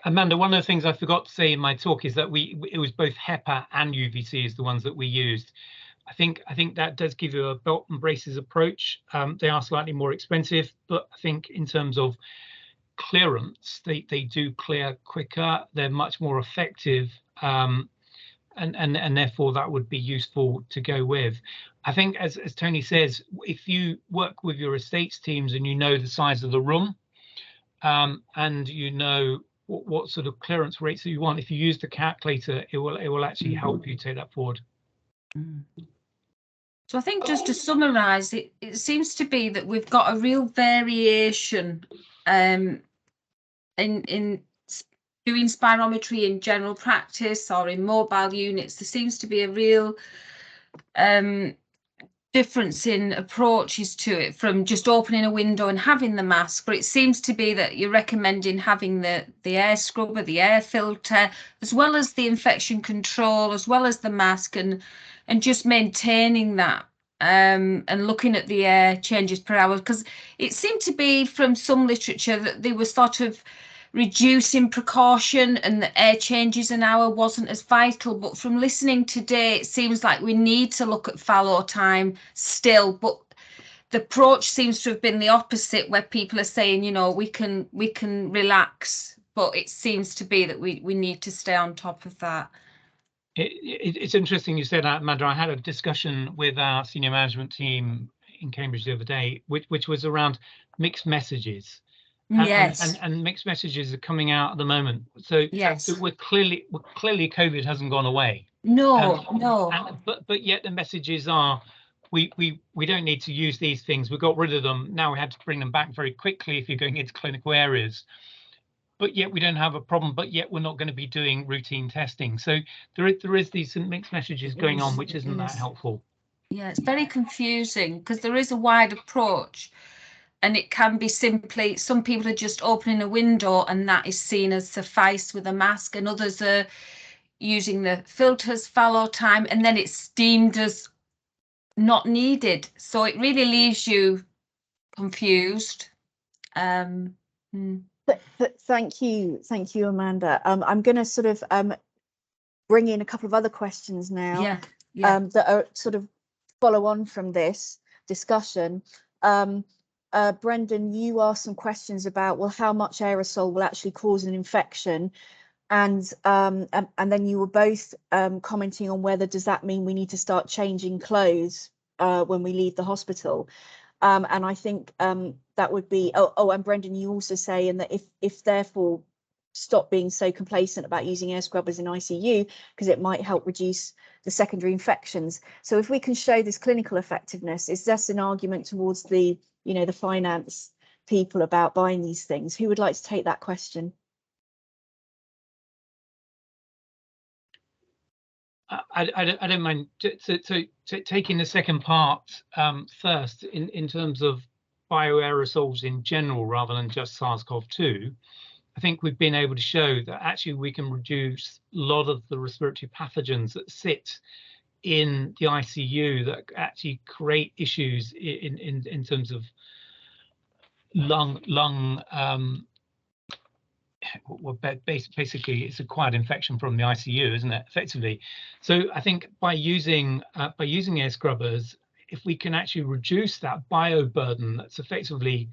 Amanda, one of the things I forgot to say in my talk is that it was both HEPA and UVC is the ones that we used. I think that does give you a belt and braces approach. They are slightly more expensive, but I think in terms of clearance, they do clear quicker. They're much more effective, and therefore that would be useful to go with. I think, as Tony says, if you work with your estates teams and you know the size of the room, and you know what sort of clearance rates you want. If you use the calculator, it will actually help you take that forward. So I think, just to summarise, it seems to be that we've got a real variation in doing spirometry in general practice or in mobile units. There seems to be a real difference in approaches to it, from just opening a window and having the mask, but it seems to be that you're recommending having the air scrubber, the air filter, as well as the infection control, as well as the mask, and just maintaining that and looking at the air changes per hour, because it seemed to be from some literature that they were sort of reducing precaution and the air changes an hour wasn't as vital. But from listening today, it seems like we need to look at fallow time still, but the approach seems to have been the opposite, where people are saying, you know, we can relax, but it seems to be that we need to stay on top of that. It's interesting you said that, Amanda. I had a discussion with our senior management team in Cambridge the other day, which was around mixed messages. Yes. And mixed messages are coming out at the moment. So yes, so we're clearly COVID hasn't gone away. No. But yet the messages are, we don't need to use these things. We got rid of them. Now we had to bring them back very quickly if you're going into clinical areas. But yet we don't have a problem. But yet we're not going to be doing routine testing. So there is these mixed messages going on, which isn't that helpful. Yeah, it's very confusing, because there is a wide approach. And it can be simply, some people are just opening a window and that is seen as suffice with a mask, and others are using the filters, fallow time, and then it's deemed as not needed. So it really leaves you confused. But thank you, Amanda. I'm going to sort of bring in a couple of other questions now. That are sort of follow on from this discussion. Brendan, you asked some questions about, well, how much aerosol will actually cause an infection, and then you were both commenting on whether does that mean we need to start changing clothes when we leave the hospital, and I think that would be and Brendan, you also say, and that if therefore stop being so complacent about using air scrubbers in ICU, because it might help reduce the secondary infections. So if we can show this clinical effectiveness, is this an argument towards the the finance people about buying these things? Who would like to take that question? I don't mind. So taking the second part first, in terms of bioaerosols in general, rather than just SARS-CoV-2, I think we've been able to show that actually we can reduce a lot of the respiratory pathogens that sit in the ICU that actually create issues in terms of lung well, basically it's acquired infection from the ICU, isn't it, effectively? So I think by using air scrubbers, if we can actually reduce that bio burden that's effectively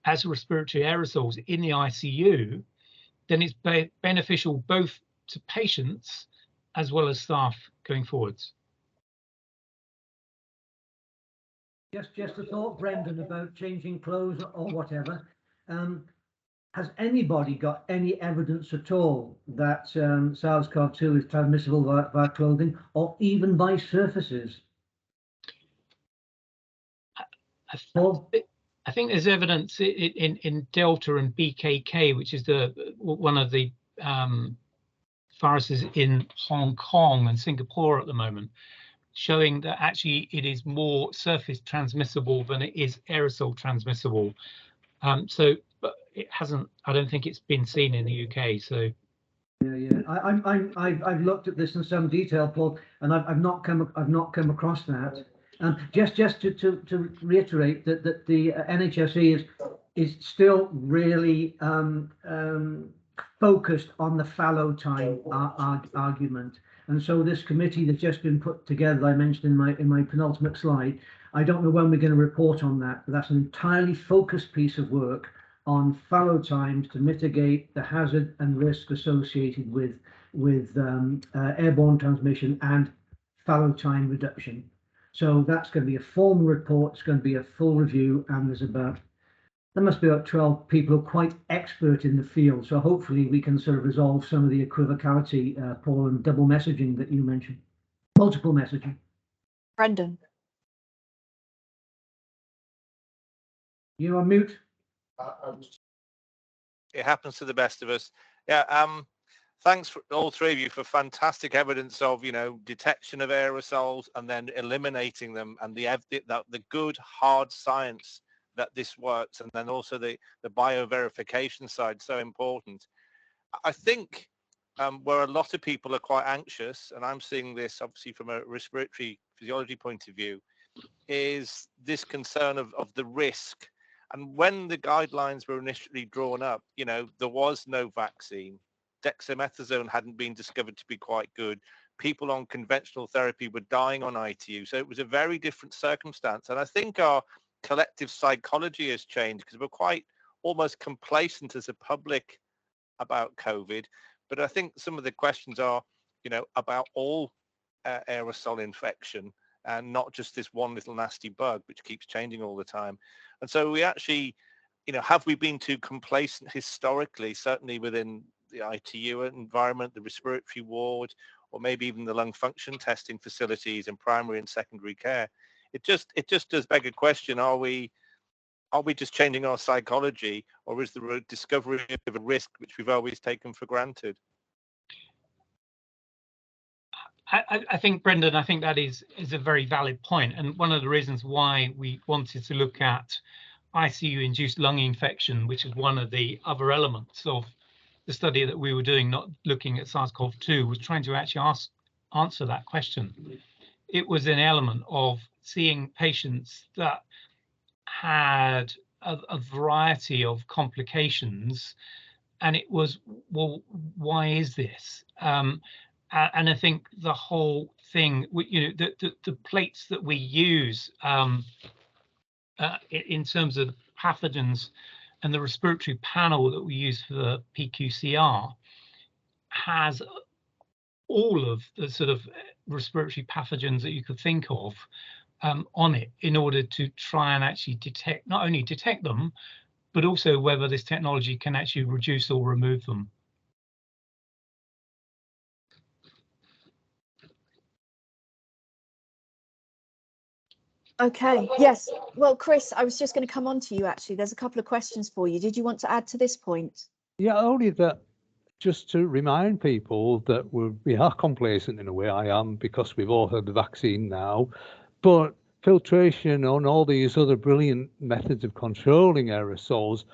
as respiratory aerosols in the ICU, then it's beneficial both to patients as well as staff going forwards. Just a thought, Brendan, about changing clothes or whatever. Has anybody got any evidence at all that SARS-CoV-2 is transmissible via clothing or even by surfaces? I think there's evidence in Delta and BKK, which is one of the viruses in Hong Kong and Singapore at the moment, showing that actually it is more surface transmissible than it is aerosol transmissible. But it hasn't. I don't think it's been seen in the UK. So I've looked at this in some detail, Paul, and I've not come across that. Just to reiterate that the NHSE is still really focused on the fallow time argument, and so this committee that's just been put together, I mentioned in my penultimate slide, I don't know when we're going to report on that, but that's an entirely focused piece of work on fallow times to mitigate the hazard and risk associated with airborne transmission and fallow time reduction. So that's going to be a formal report. It's going to be a full review, and there's about there must be about 12 people who are quite expert in the field. So hopefully we can sort of resolve some of the equivocality, Paul, and double messaging that you mentioned, multiple messaging. Brendan. You're on mute. It happens to the best of us. Yeah. Thanks for all three of you for fantastic evidence of, detection of aerosols and then eliminating them, and the good hard science that this works, and then also the bio-verification side, so important. I think where a lot of people are quite anxious, and I'm seeing this obviously from a respiratory physiology point of view, is this concern of the risk. And when the guidelines were initially drawn up, there was no vaccine. Dexamethasone hadn't been discovered to be quite good. People on conventional therapy were dying on ITU. So it was a very different circumstance. And I think our collective psychology has changed because we're quite almost complacent as a public about COVID. But I think some of the questions are, about all aerosol infection and not just this one little nasty bug, which keeps changing all the time. And so we actually, have we been too complacent historically, certainly within the ITU environment, the respiratory ward, or maybe even the lung function testing facilities in primary and secondary care? It just does beg a question: Are we just changing our psychology, or is there a discovery of a risk which we've always taken for granted? I think, Brendan, I think that is a very valid point, and one of the reasons why we wanted to look at ICU-induced lung infection, which is one of the other elements of the study that we were doing, not looking at SARS-CoV-2, was trying to actually answer that question. It was an element of seeing patients that had a variety of complications, and it was, well, why is this? And I think the whole thing, the plates that we use in terms of pathogens and the respiratory panel that we use for the PQCR has all of the sort of respiratory pathogens that you could think of on it, in order to try and actually not only detect them, but also whether this technology can actually reduce or remove them. Okay, yes. Well, Chris, I was just going to come on to you, actually. There's a couple of questions for you. Did you want to add to this point? Yeah, only that, just to remind people that we are complacent in a way. I am, because we've all had the vaccine now, but filtration and all these other brilliant methods of controlling aerosols,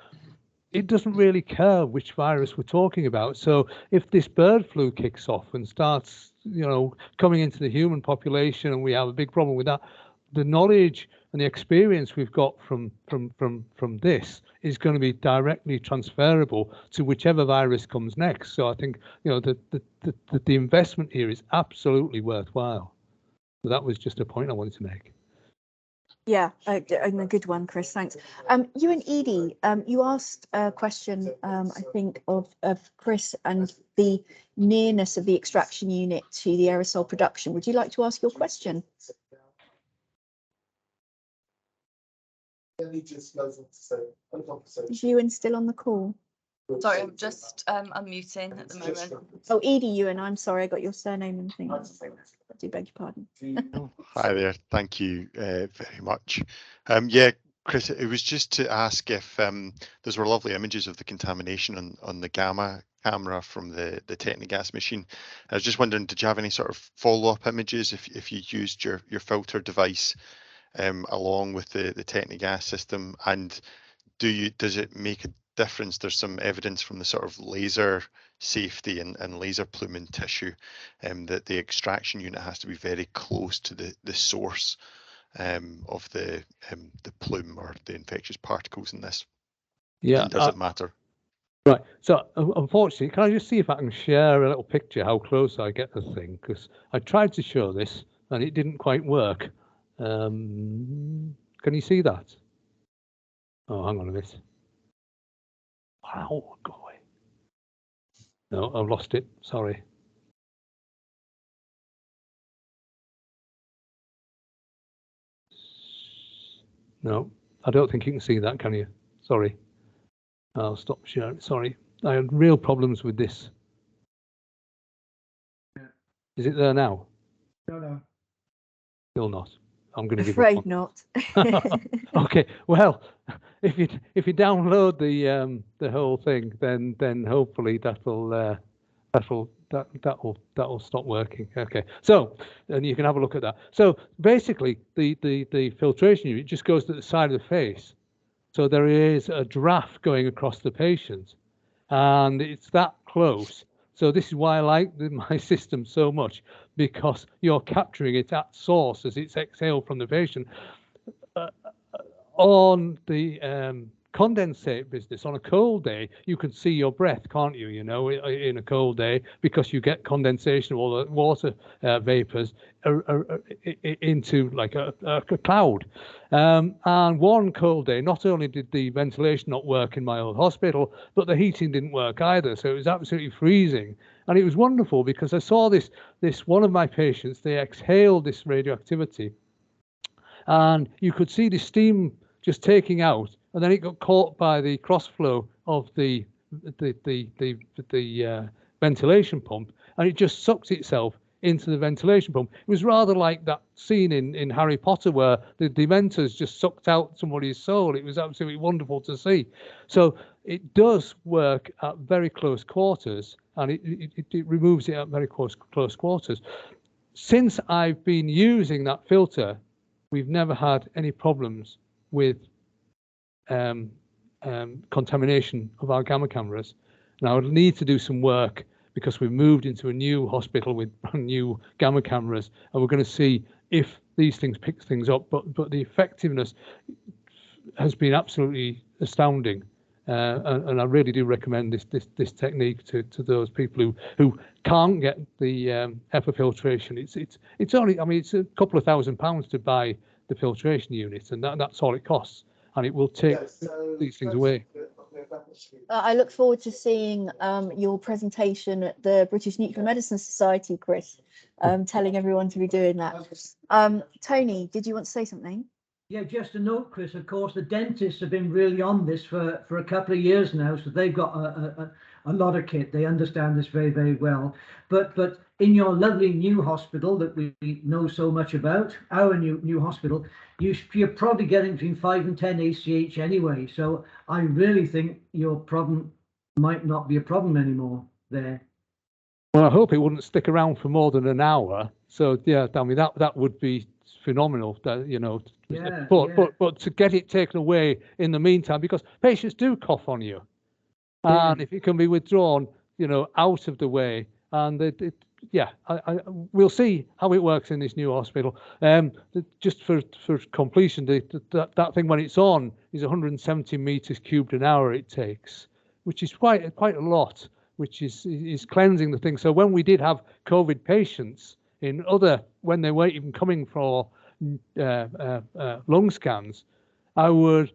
it doesn't really care which virus we're talking about. So if this bird flu kicks off and starts, coming into the human population, and we have a big problem with that, the knowledge and the experience we've got from this is going to be directly transferable to whichever virus comes next. So I think, the investment here is absolutely worthwhile. So that was just a point I wanted to make. Yeah, and a good one, Chris. Thanks. You and Edie, you asked a question, I think, of Chris and the nearness of the extraction unit to the aerosol production. Would you like to ask your question? Is Ewan still on the call? Sorry, I'm just unmuting at the moment. Oh, Edie Ewan, I'm sorry, I got your surname and things. I do beg your pardon. Hi there, thank you very much. Yeah, Chris, it was just to ask if those were lovely images of the contamination on the gamma camera from the Technigas machine. I was just wondering, did you have any sort of follow-up images if you used your filter device along with the Technigas system, and does it make a difference? There's some evidence from the sort of laser safety and laser plume in tissue that the extraction unit has to be very close to the source of the plume or the infectious particles in this. Yeah. And does it matter? Right. So unfortunately, can I just see if I can share a little picture how close I get the thing? Because I tried to show this and it didn't quite work. Can you see that? Oh, hang on a minute. Wow, go away. No, I've lost it. Sorry. No, I don't think you can see that, can you? Sorry. I'll stop sharing. Sorry. I had real problems with this. Is it there now? No. Still not. I'm going to give Afraid up. not. Okay. Well, if you download the whole thing, then hopefully that'll stop working. Okay. So, and you can have a look at that. So basically, the filtration unit just goes to the side of the face. So there is a draft going across the patient, and it's that close. So this is why I like my system so much, because you're capturing it at source as it's exhaled from the patient. On the condensate business, on a cold day, you can see your breath, can't you? You know, in a cold day, because you get condensation of all the water vapors into like a cloud. And one cold day, not only did the ventilation not work in my old hospital, but the heating didn't work either. So it was absolutely freezing. And it was wonderful because I saw this one of my patients, they exhaled this radioactivity, and you could see the steam just taking out, and then it got caught by the cross flow of the ventilation pump, and it just sucked itself into the ventilation pump. It was rather like that scene in Harry Potter where the Dementors just sucked out somebody's soul. It was absolutely wonderful to see. So it does work at very close quarters, and it removes it at very close quarters. Since I've been using that filter, we've never had any problems with contamination of our gamma cameras. Now, I'll need to do some work because we've moved into a new hospital with brand new gamma cameras, and we're going to see if these things pick things up. But the effectiveness has been absolutely astounding, and I really do recommend this technique to those people who can't get the HEPA filtration. It's only, I mean, it's a couple of £1,000s to buy the filtration unit, and that's all it costs, and it will take these things away. I look forward to seeing your presentation at the British Nuclear Medicine Society, Chris, telling everyone to be doing that. Tony, did you want to say something? Yeah, just a note, Chris, of course, the dentists have been really on this for a couple of years now, so they've got a lot of kit. They understand this very, very well. But in your lovely new hospital that we know so much about, our new hospital, you're probably getting between 5 and 10 ACH anyway. So I really think your problem might not be a problem anymore there. Well, I hope it wouldn't stick around for more than an hour. So yeah, I mean that would be phenomenal. That, you know, yeah, but to get it taken away in the meantime, because patients do cough on you, and if it can be withdrawn, you know, out of the way, and we'll see how it works in this new hospital. Just for completion, that thing when it's on is 170 meters cubed an hour it takes, which is quite a lot, which is cleansing the thing. So when we did have COVID patients when they weren't even coming for lung scans, I would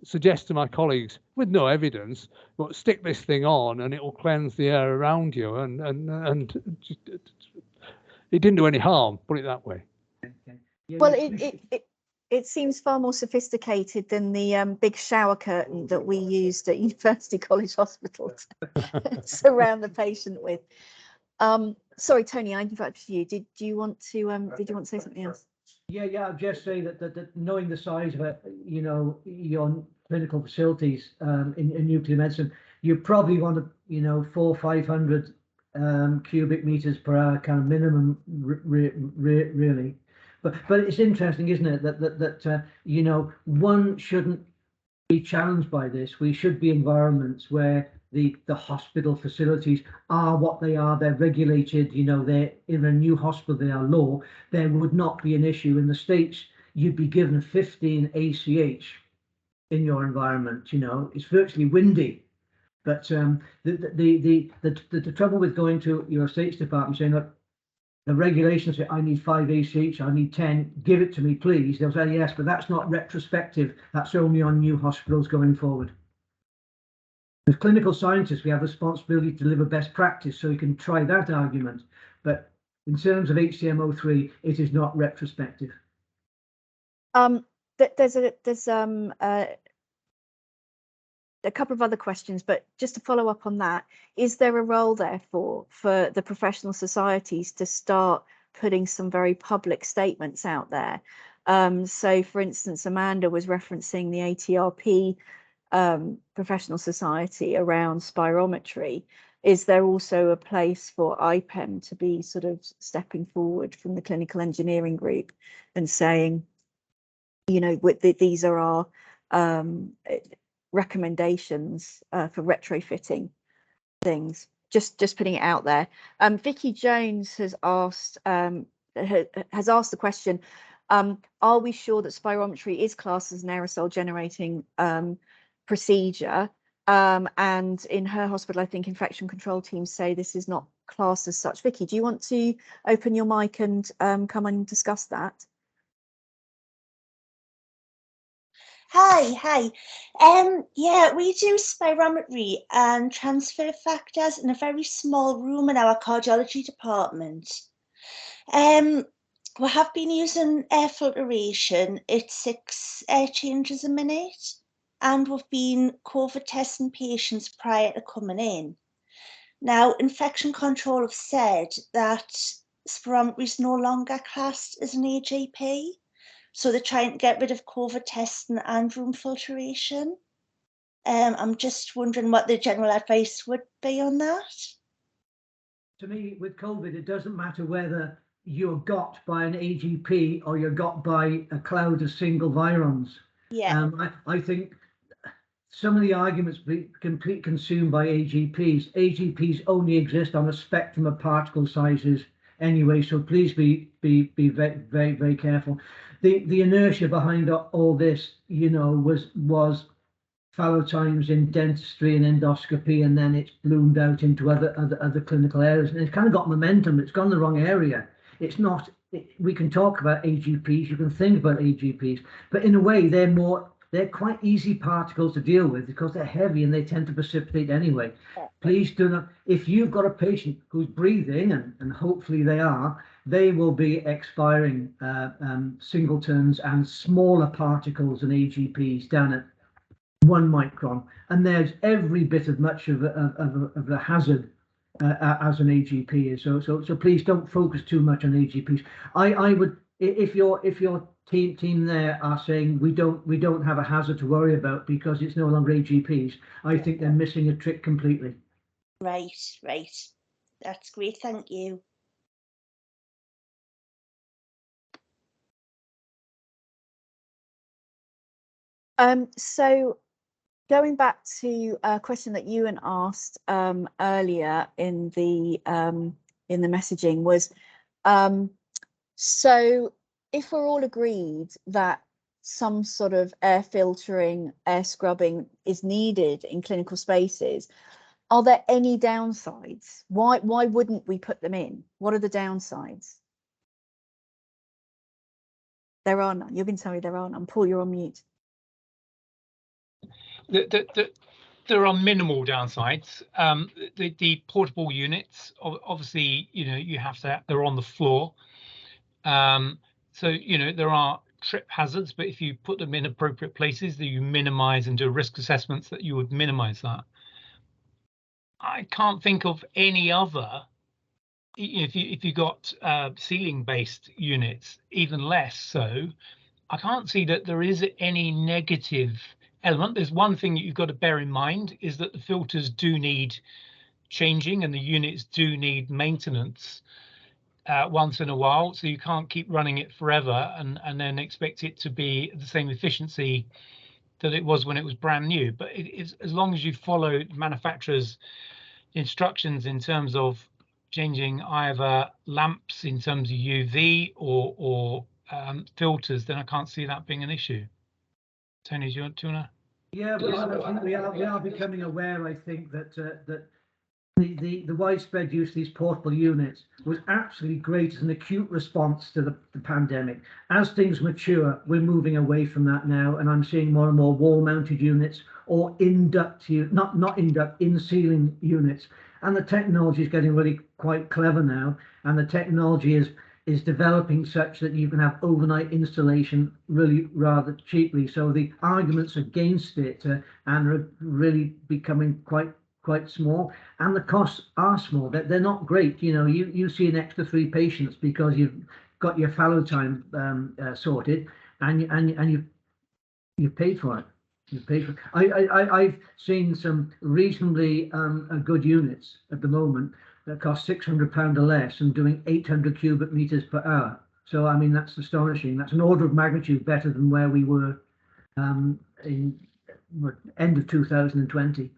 suggest to my colleagues, with no evidence, but stick this thing on and it will cleanse the air around you, and it didn't do any harm, put it that way. Okay. Yeah, well, it seems far more sophisticated than the big shower curtain that we used at University College Hospital to surround the patient with. Sorry, Tony, I interrupted you. Did you want to say something else? Yeah, I'll just say that knowing the size of it, you know, your clinical facilities in nuclear medicine, you probably want to, you know, 400-500 cubic meters per hour kind of minimum, really. But it's interesting, isn't it, that you know, one shouldn't be challenged by this. We should be environments where the hospital facilities are what they are. They're regulated, you know, they're in a new hospital, they are law. There would not be an issue. In the States, you'd be given 15 ACH in your environment, you know, it's virtually windy. But the trouble with going to your estates department saying, look, the regulations say I need 5 ACH, I need 10, give it to me, please. They'll say yes, but that's not retrospective. That's only on new hospitals going forward. As clinical scientists, we have responsibility to deliver best practice, so you can try that argument. But in terms of HCM03, it is not retrospective. There's a couple of other questions, but just to follow up on that, is there a role therefore for the professional societies to start putting some very public statements out there? So for instance, Amanda was referencing the ATRP professional society around spirometry. Is there also a place for IPEM to be sort of stepping forward from the clinical engineering group and saying, you know, these are our recommendations for retrofitting things? Just putting it out there. Vicky Jones has asked the question, are we sure that spirometry is classed as an aerosol generating procedure? And in her hospital, I think infection control teams say this is not classed as such. Vicky, do you want to open your mic and come and discuss that? Hi. Yeah, we do spirometry and transfer factors in a very small room in our cardiology department. We have been using air filtration. It's 6 air changes a minute, and we've been COVID testing patients prior to coming in. Now, infection control have said that spirometry is no longer classed as an AGP. So they're trying to get rid of COVID testing and room filtration. I'm just wondering what the general advice would be on that. To me, with COVID, it doesn't matter whether you're got by an AGP or you're got by a cloud of single virons. Yeah. I think some of the arguments be completely consumed by AGPs. AGPs only exist on a spectrum of particle sizes anyway, so please be very, very, very careful. The inertia behind all this, you know, was fallow times in dentistry and endoscopy, and then it's bloomed out into other clinical areas, and it's kind of got momentum. It's gone the wrong area. It's not. We can talk about AGPs. You can think about AGPs, but in a way, they're quite easy particles to deal with because they're heavy and they tend to precipitate anyway. Please do not, if you've got a patient who's breathing, and hopefully they will be expiring singletons and smaller particles than AGPs down at 1 micron. And there's every bit of much of a hazard as an AGP is. So please don't focus too much on AGPs. I would, if your team there are saying we don't have a hazard to worry about because it's no longer AGPs, I think they're missing a trick completely. Right. That's great, thank you. So going back to a question that Ewan asked earlier in the messaging was, so if we're all agreed that some sort of air filtering, air scrubbing is needed in clinical spaces, are there any downsides? Why wouldn't we put them in? What are the downsides? There are none. You're going to tell me there are none. Paul, you're on mute. There are minimal downsides. The portable units, obviously, you know, you have to, they're on the floor. So, you know, there are trip hazards, but if you put them in appropriate places that you minimize and do risk assessments, that you would minimize that. I can't think of any other, if you got ceiling based units, even less so. I can't see that there is any negative element. There's one thing that you've got to bear in mind is that the filters do need changing and the units do need maintenance once in a while, so you can't keep running it forever and then expect it to be the same efficiency that it was when it was brand new. But it is, as long as you follow manufacturers' instructions in terms of changing either lamps in terms of UV or filters, then I can't see that being an issue. Tony, do you want to? Yeah, I think we are becoming aware. I think that the widespread use of these portable units was absolutely great as an acute response to the pandemic. As things mature, we're moving away from that now, and I'm seeing more and more wall-mounted units or not induct, in-ceiling units. And the technology is getting really quite clever now, and the technology is is developing such that you can have overnight installation really rather cheaply. So the arguments against it are really becoming quite small, and the costs are small. They're not great. You know, you see an extra 3 patients because you've got your fallow time sorted, and you paid for it. You paid for it. I've seen some reasonably good units at the moment that cost £600 or less and doing 800 cubic meters per hour. So I mean, that's astonishing. That's an order of magnitude better than where we were in end of 2020.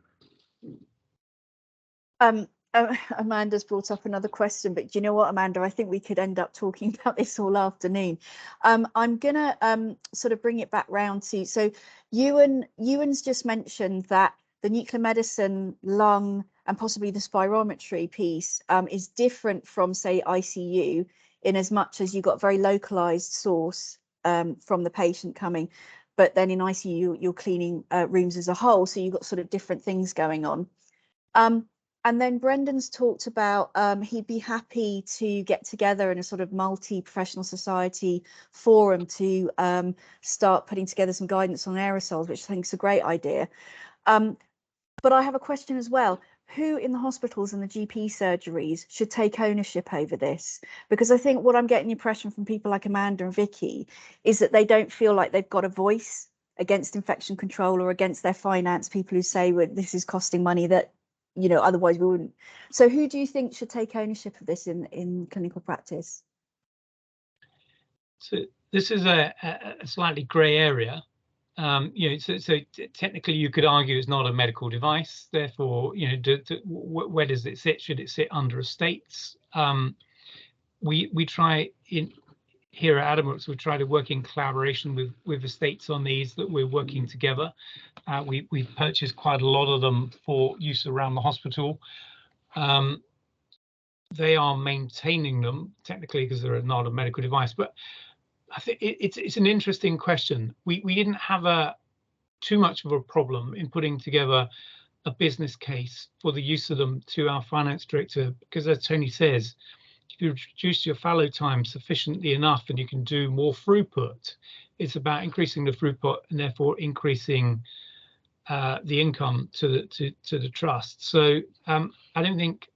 Amanda's brought up another question, but do you know what, Amanda? I think we could end up talking about this all afternoon. I'm gonna sort of bring it back round to, so Ewan's just mentioned that the nuclear medicine, lung, and possibly the spirometry piece is different from, say, ICU, in as much as you got very localized source from the patient coming, but then in ICU you're cleaning rooms as a whole, so you've got sort of different things going on. And then Brendan's talked about he'd be happy to get together in a sort of multi-professional society forum to start putting together some guidance on aerosols, which I think is a great idea. But I have a question as well. Who in the hospitals and the GP surgeries should take ownership over this? Because I think what I'm getting the impression from people like Amanda and Vicky is that they don't feel like they've got a voice against infection control or against their finance people who say, well, this is costing money that, you know, otherwise we wouldn't. So who do you think should take ownership of this in clinical practice? So this is a slightly grey area. You know, so technically you could argue it's not a medical device. Therefore, you know, where does it sit? Should it sit under estates? We try here at Adamworks, we try to work in collaboration with estates on these, that we're working together. We've purchased quite a lot of them for use around the hospital. They are maintaining them technically because they're not a medical device, but I think it's an interesting question. We didn't have too much of a problem in putting together a business case for the use of them to our finance director, because as Tony says, if you reduce your fallow time sufficiently enough and you can do more throughput, it's about increasing the throughput and therefore increasing the income to the trust. So I don't think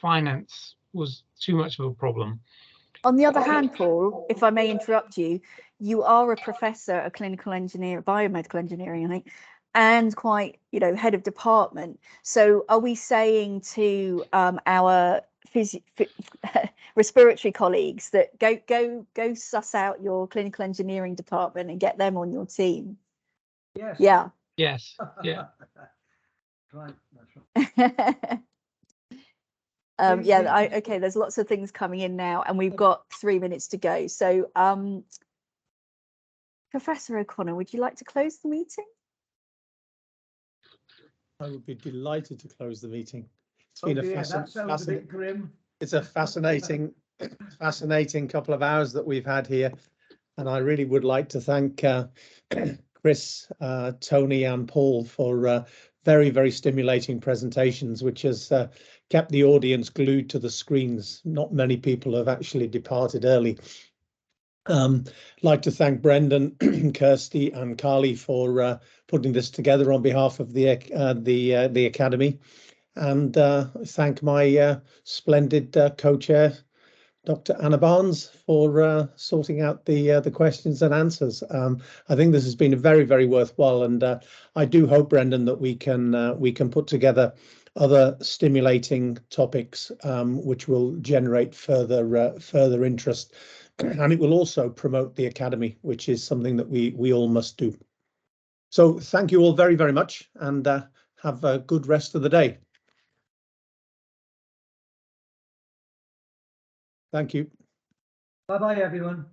finance was too much of a problem. On the other hand, Paul, if I may interrupt you, you are a professor of clinical engineering, biomedical engineering, I think, and quite, you know, head of department. So are we saying to our respiratory colleagues that go suss out your clinical engineering department and get them on your team? Yes. Yeah. Yes. Yeah. Right. That's right. Yeah, okay, there's lots of things coming in now and we've got 3 minutes to go. So Professor O'Connor, would you like to close the meeting? I would be delighted to close the meeting. It's Oh been dear, that sounds a bit grim. It's a fascinating couple of hours that we've had here. And I really would like to thank Chris, Tony and Paul for very, very stimulating presentations, which has kept the audience glued to the screens. Not many people have actually departed early. Like to thank Brendan, Kirsty and Carly for putting this together on behalf of the Academy, and thank my splendid co-chair, Dr. Anna Barnes, for sorting out the questions and answers. I think this has been very, very worthwhile, and I do hope, Brendan, that we can put together other stimulating topics which will generate further interest, and it will also promote the Academy, which is something that we all must do. So thank you all very, very much, and have a good rest of the day. Thank you. Bye-bye, everyone.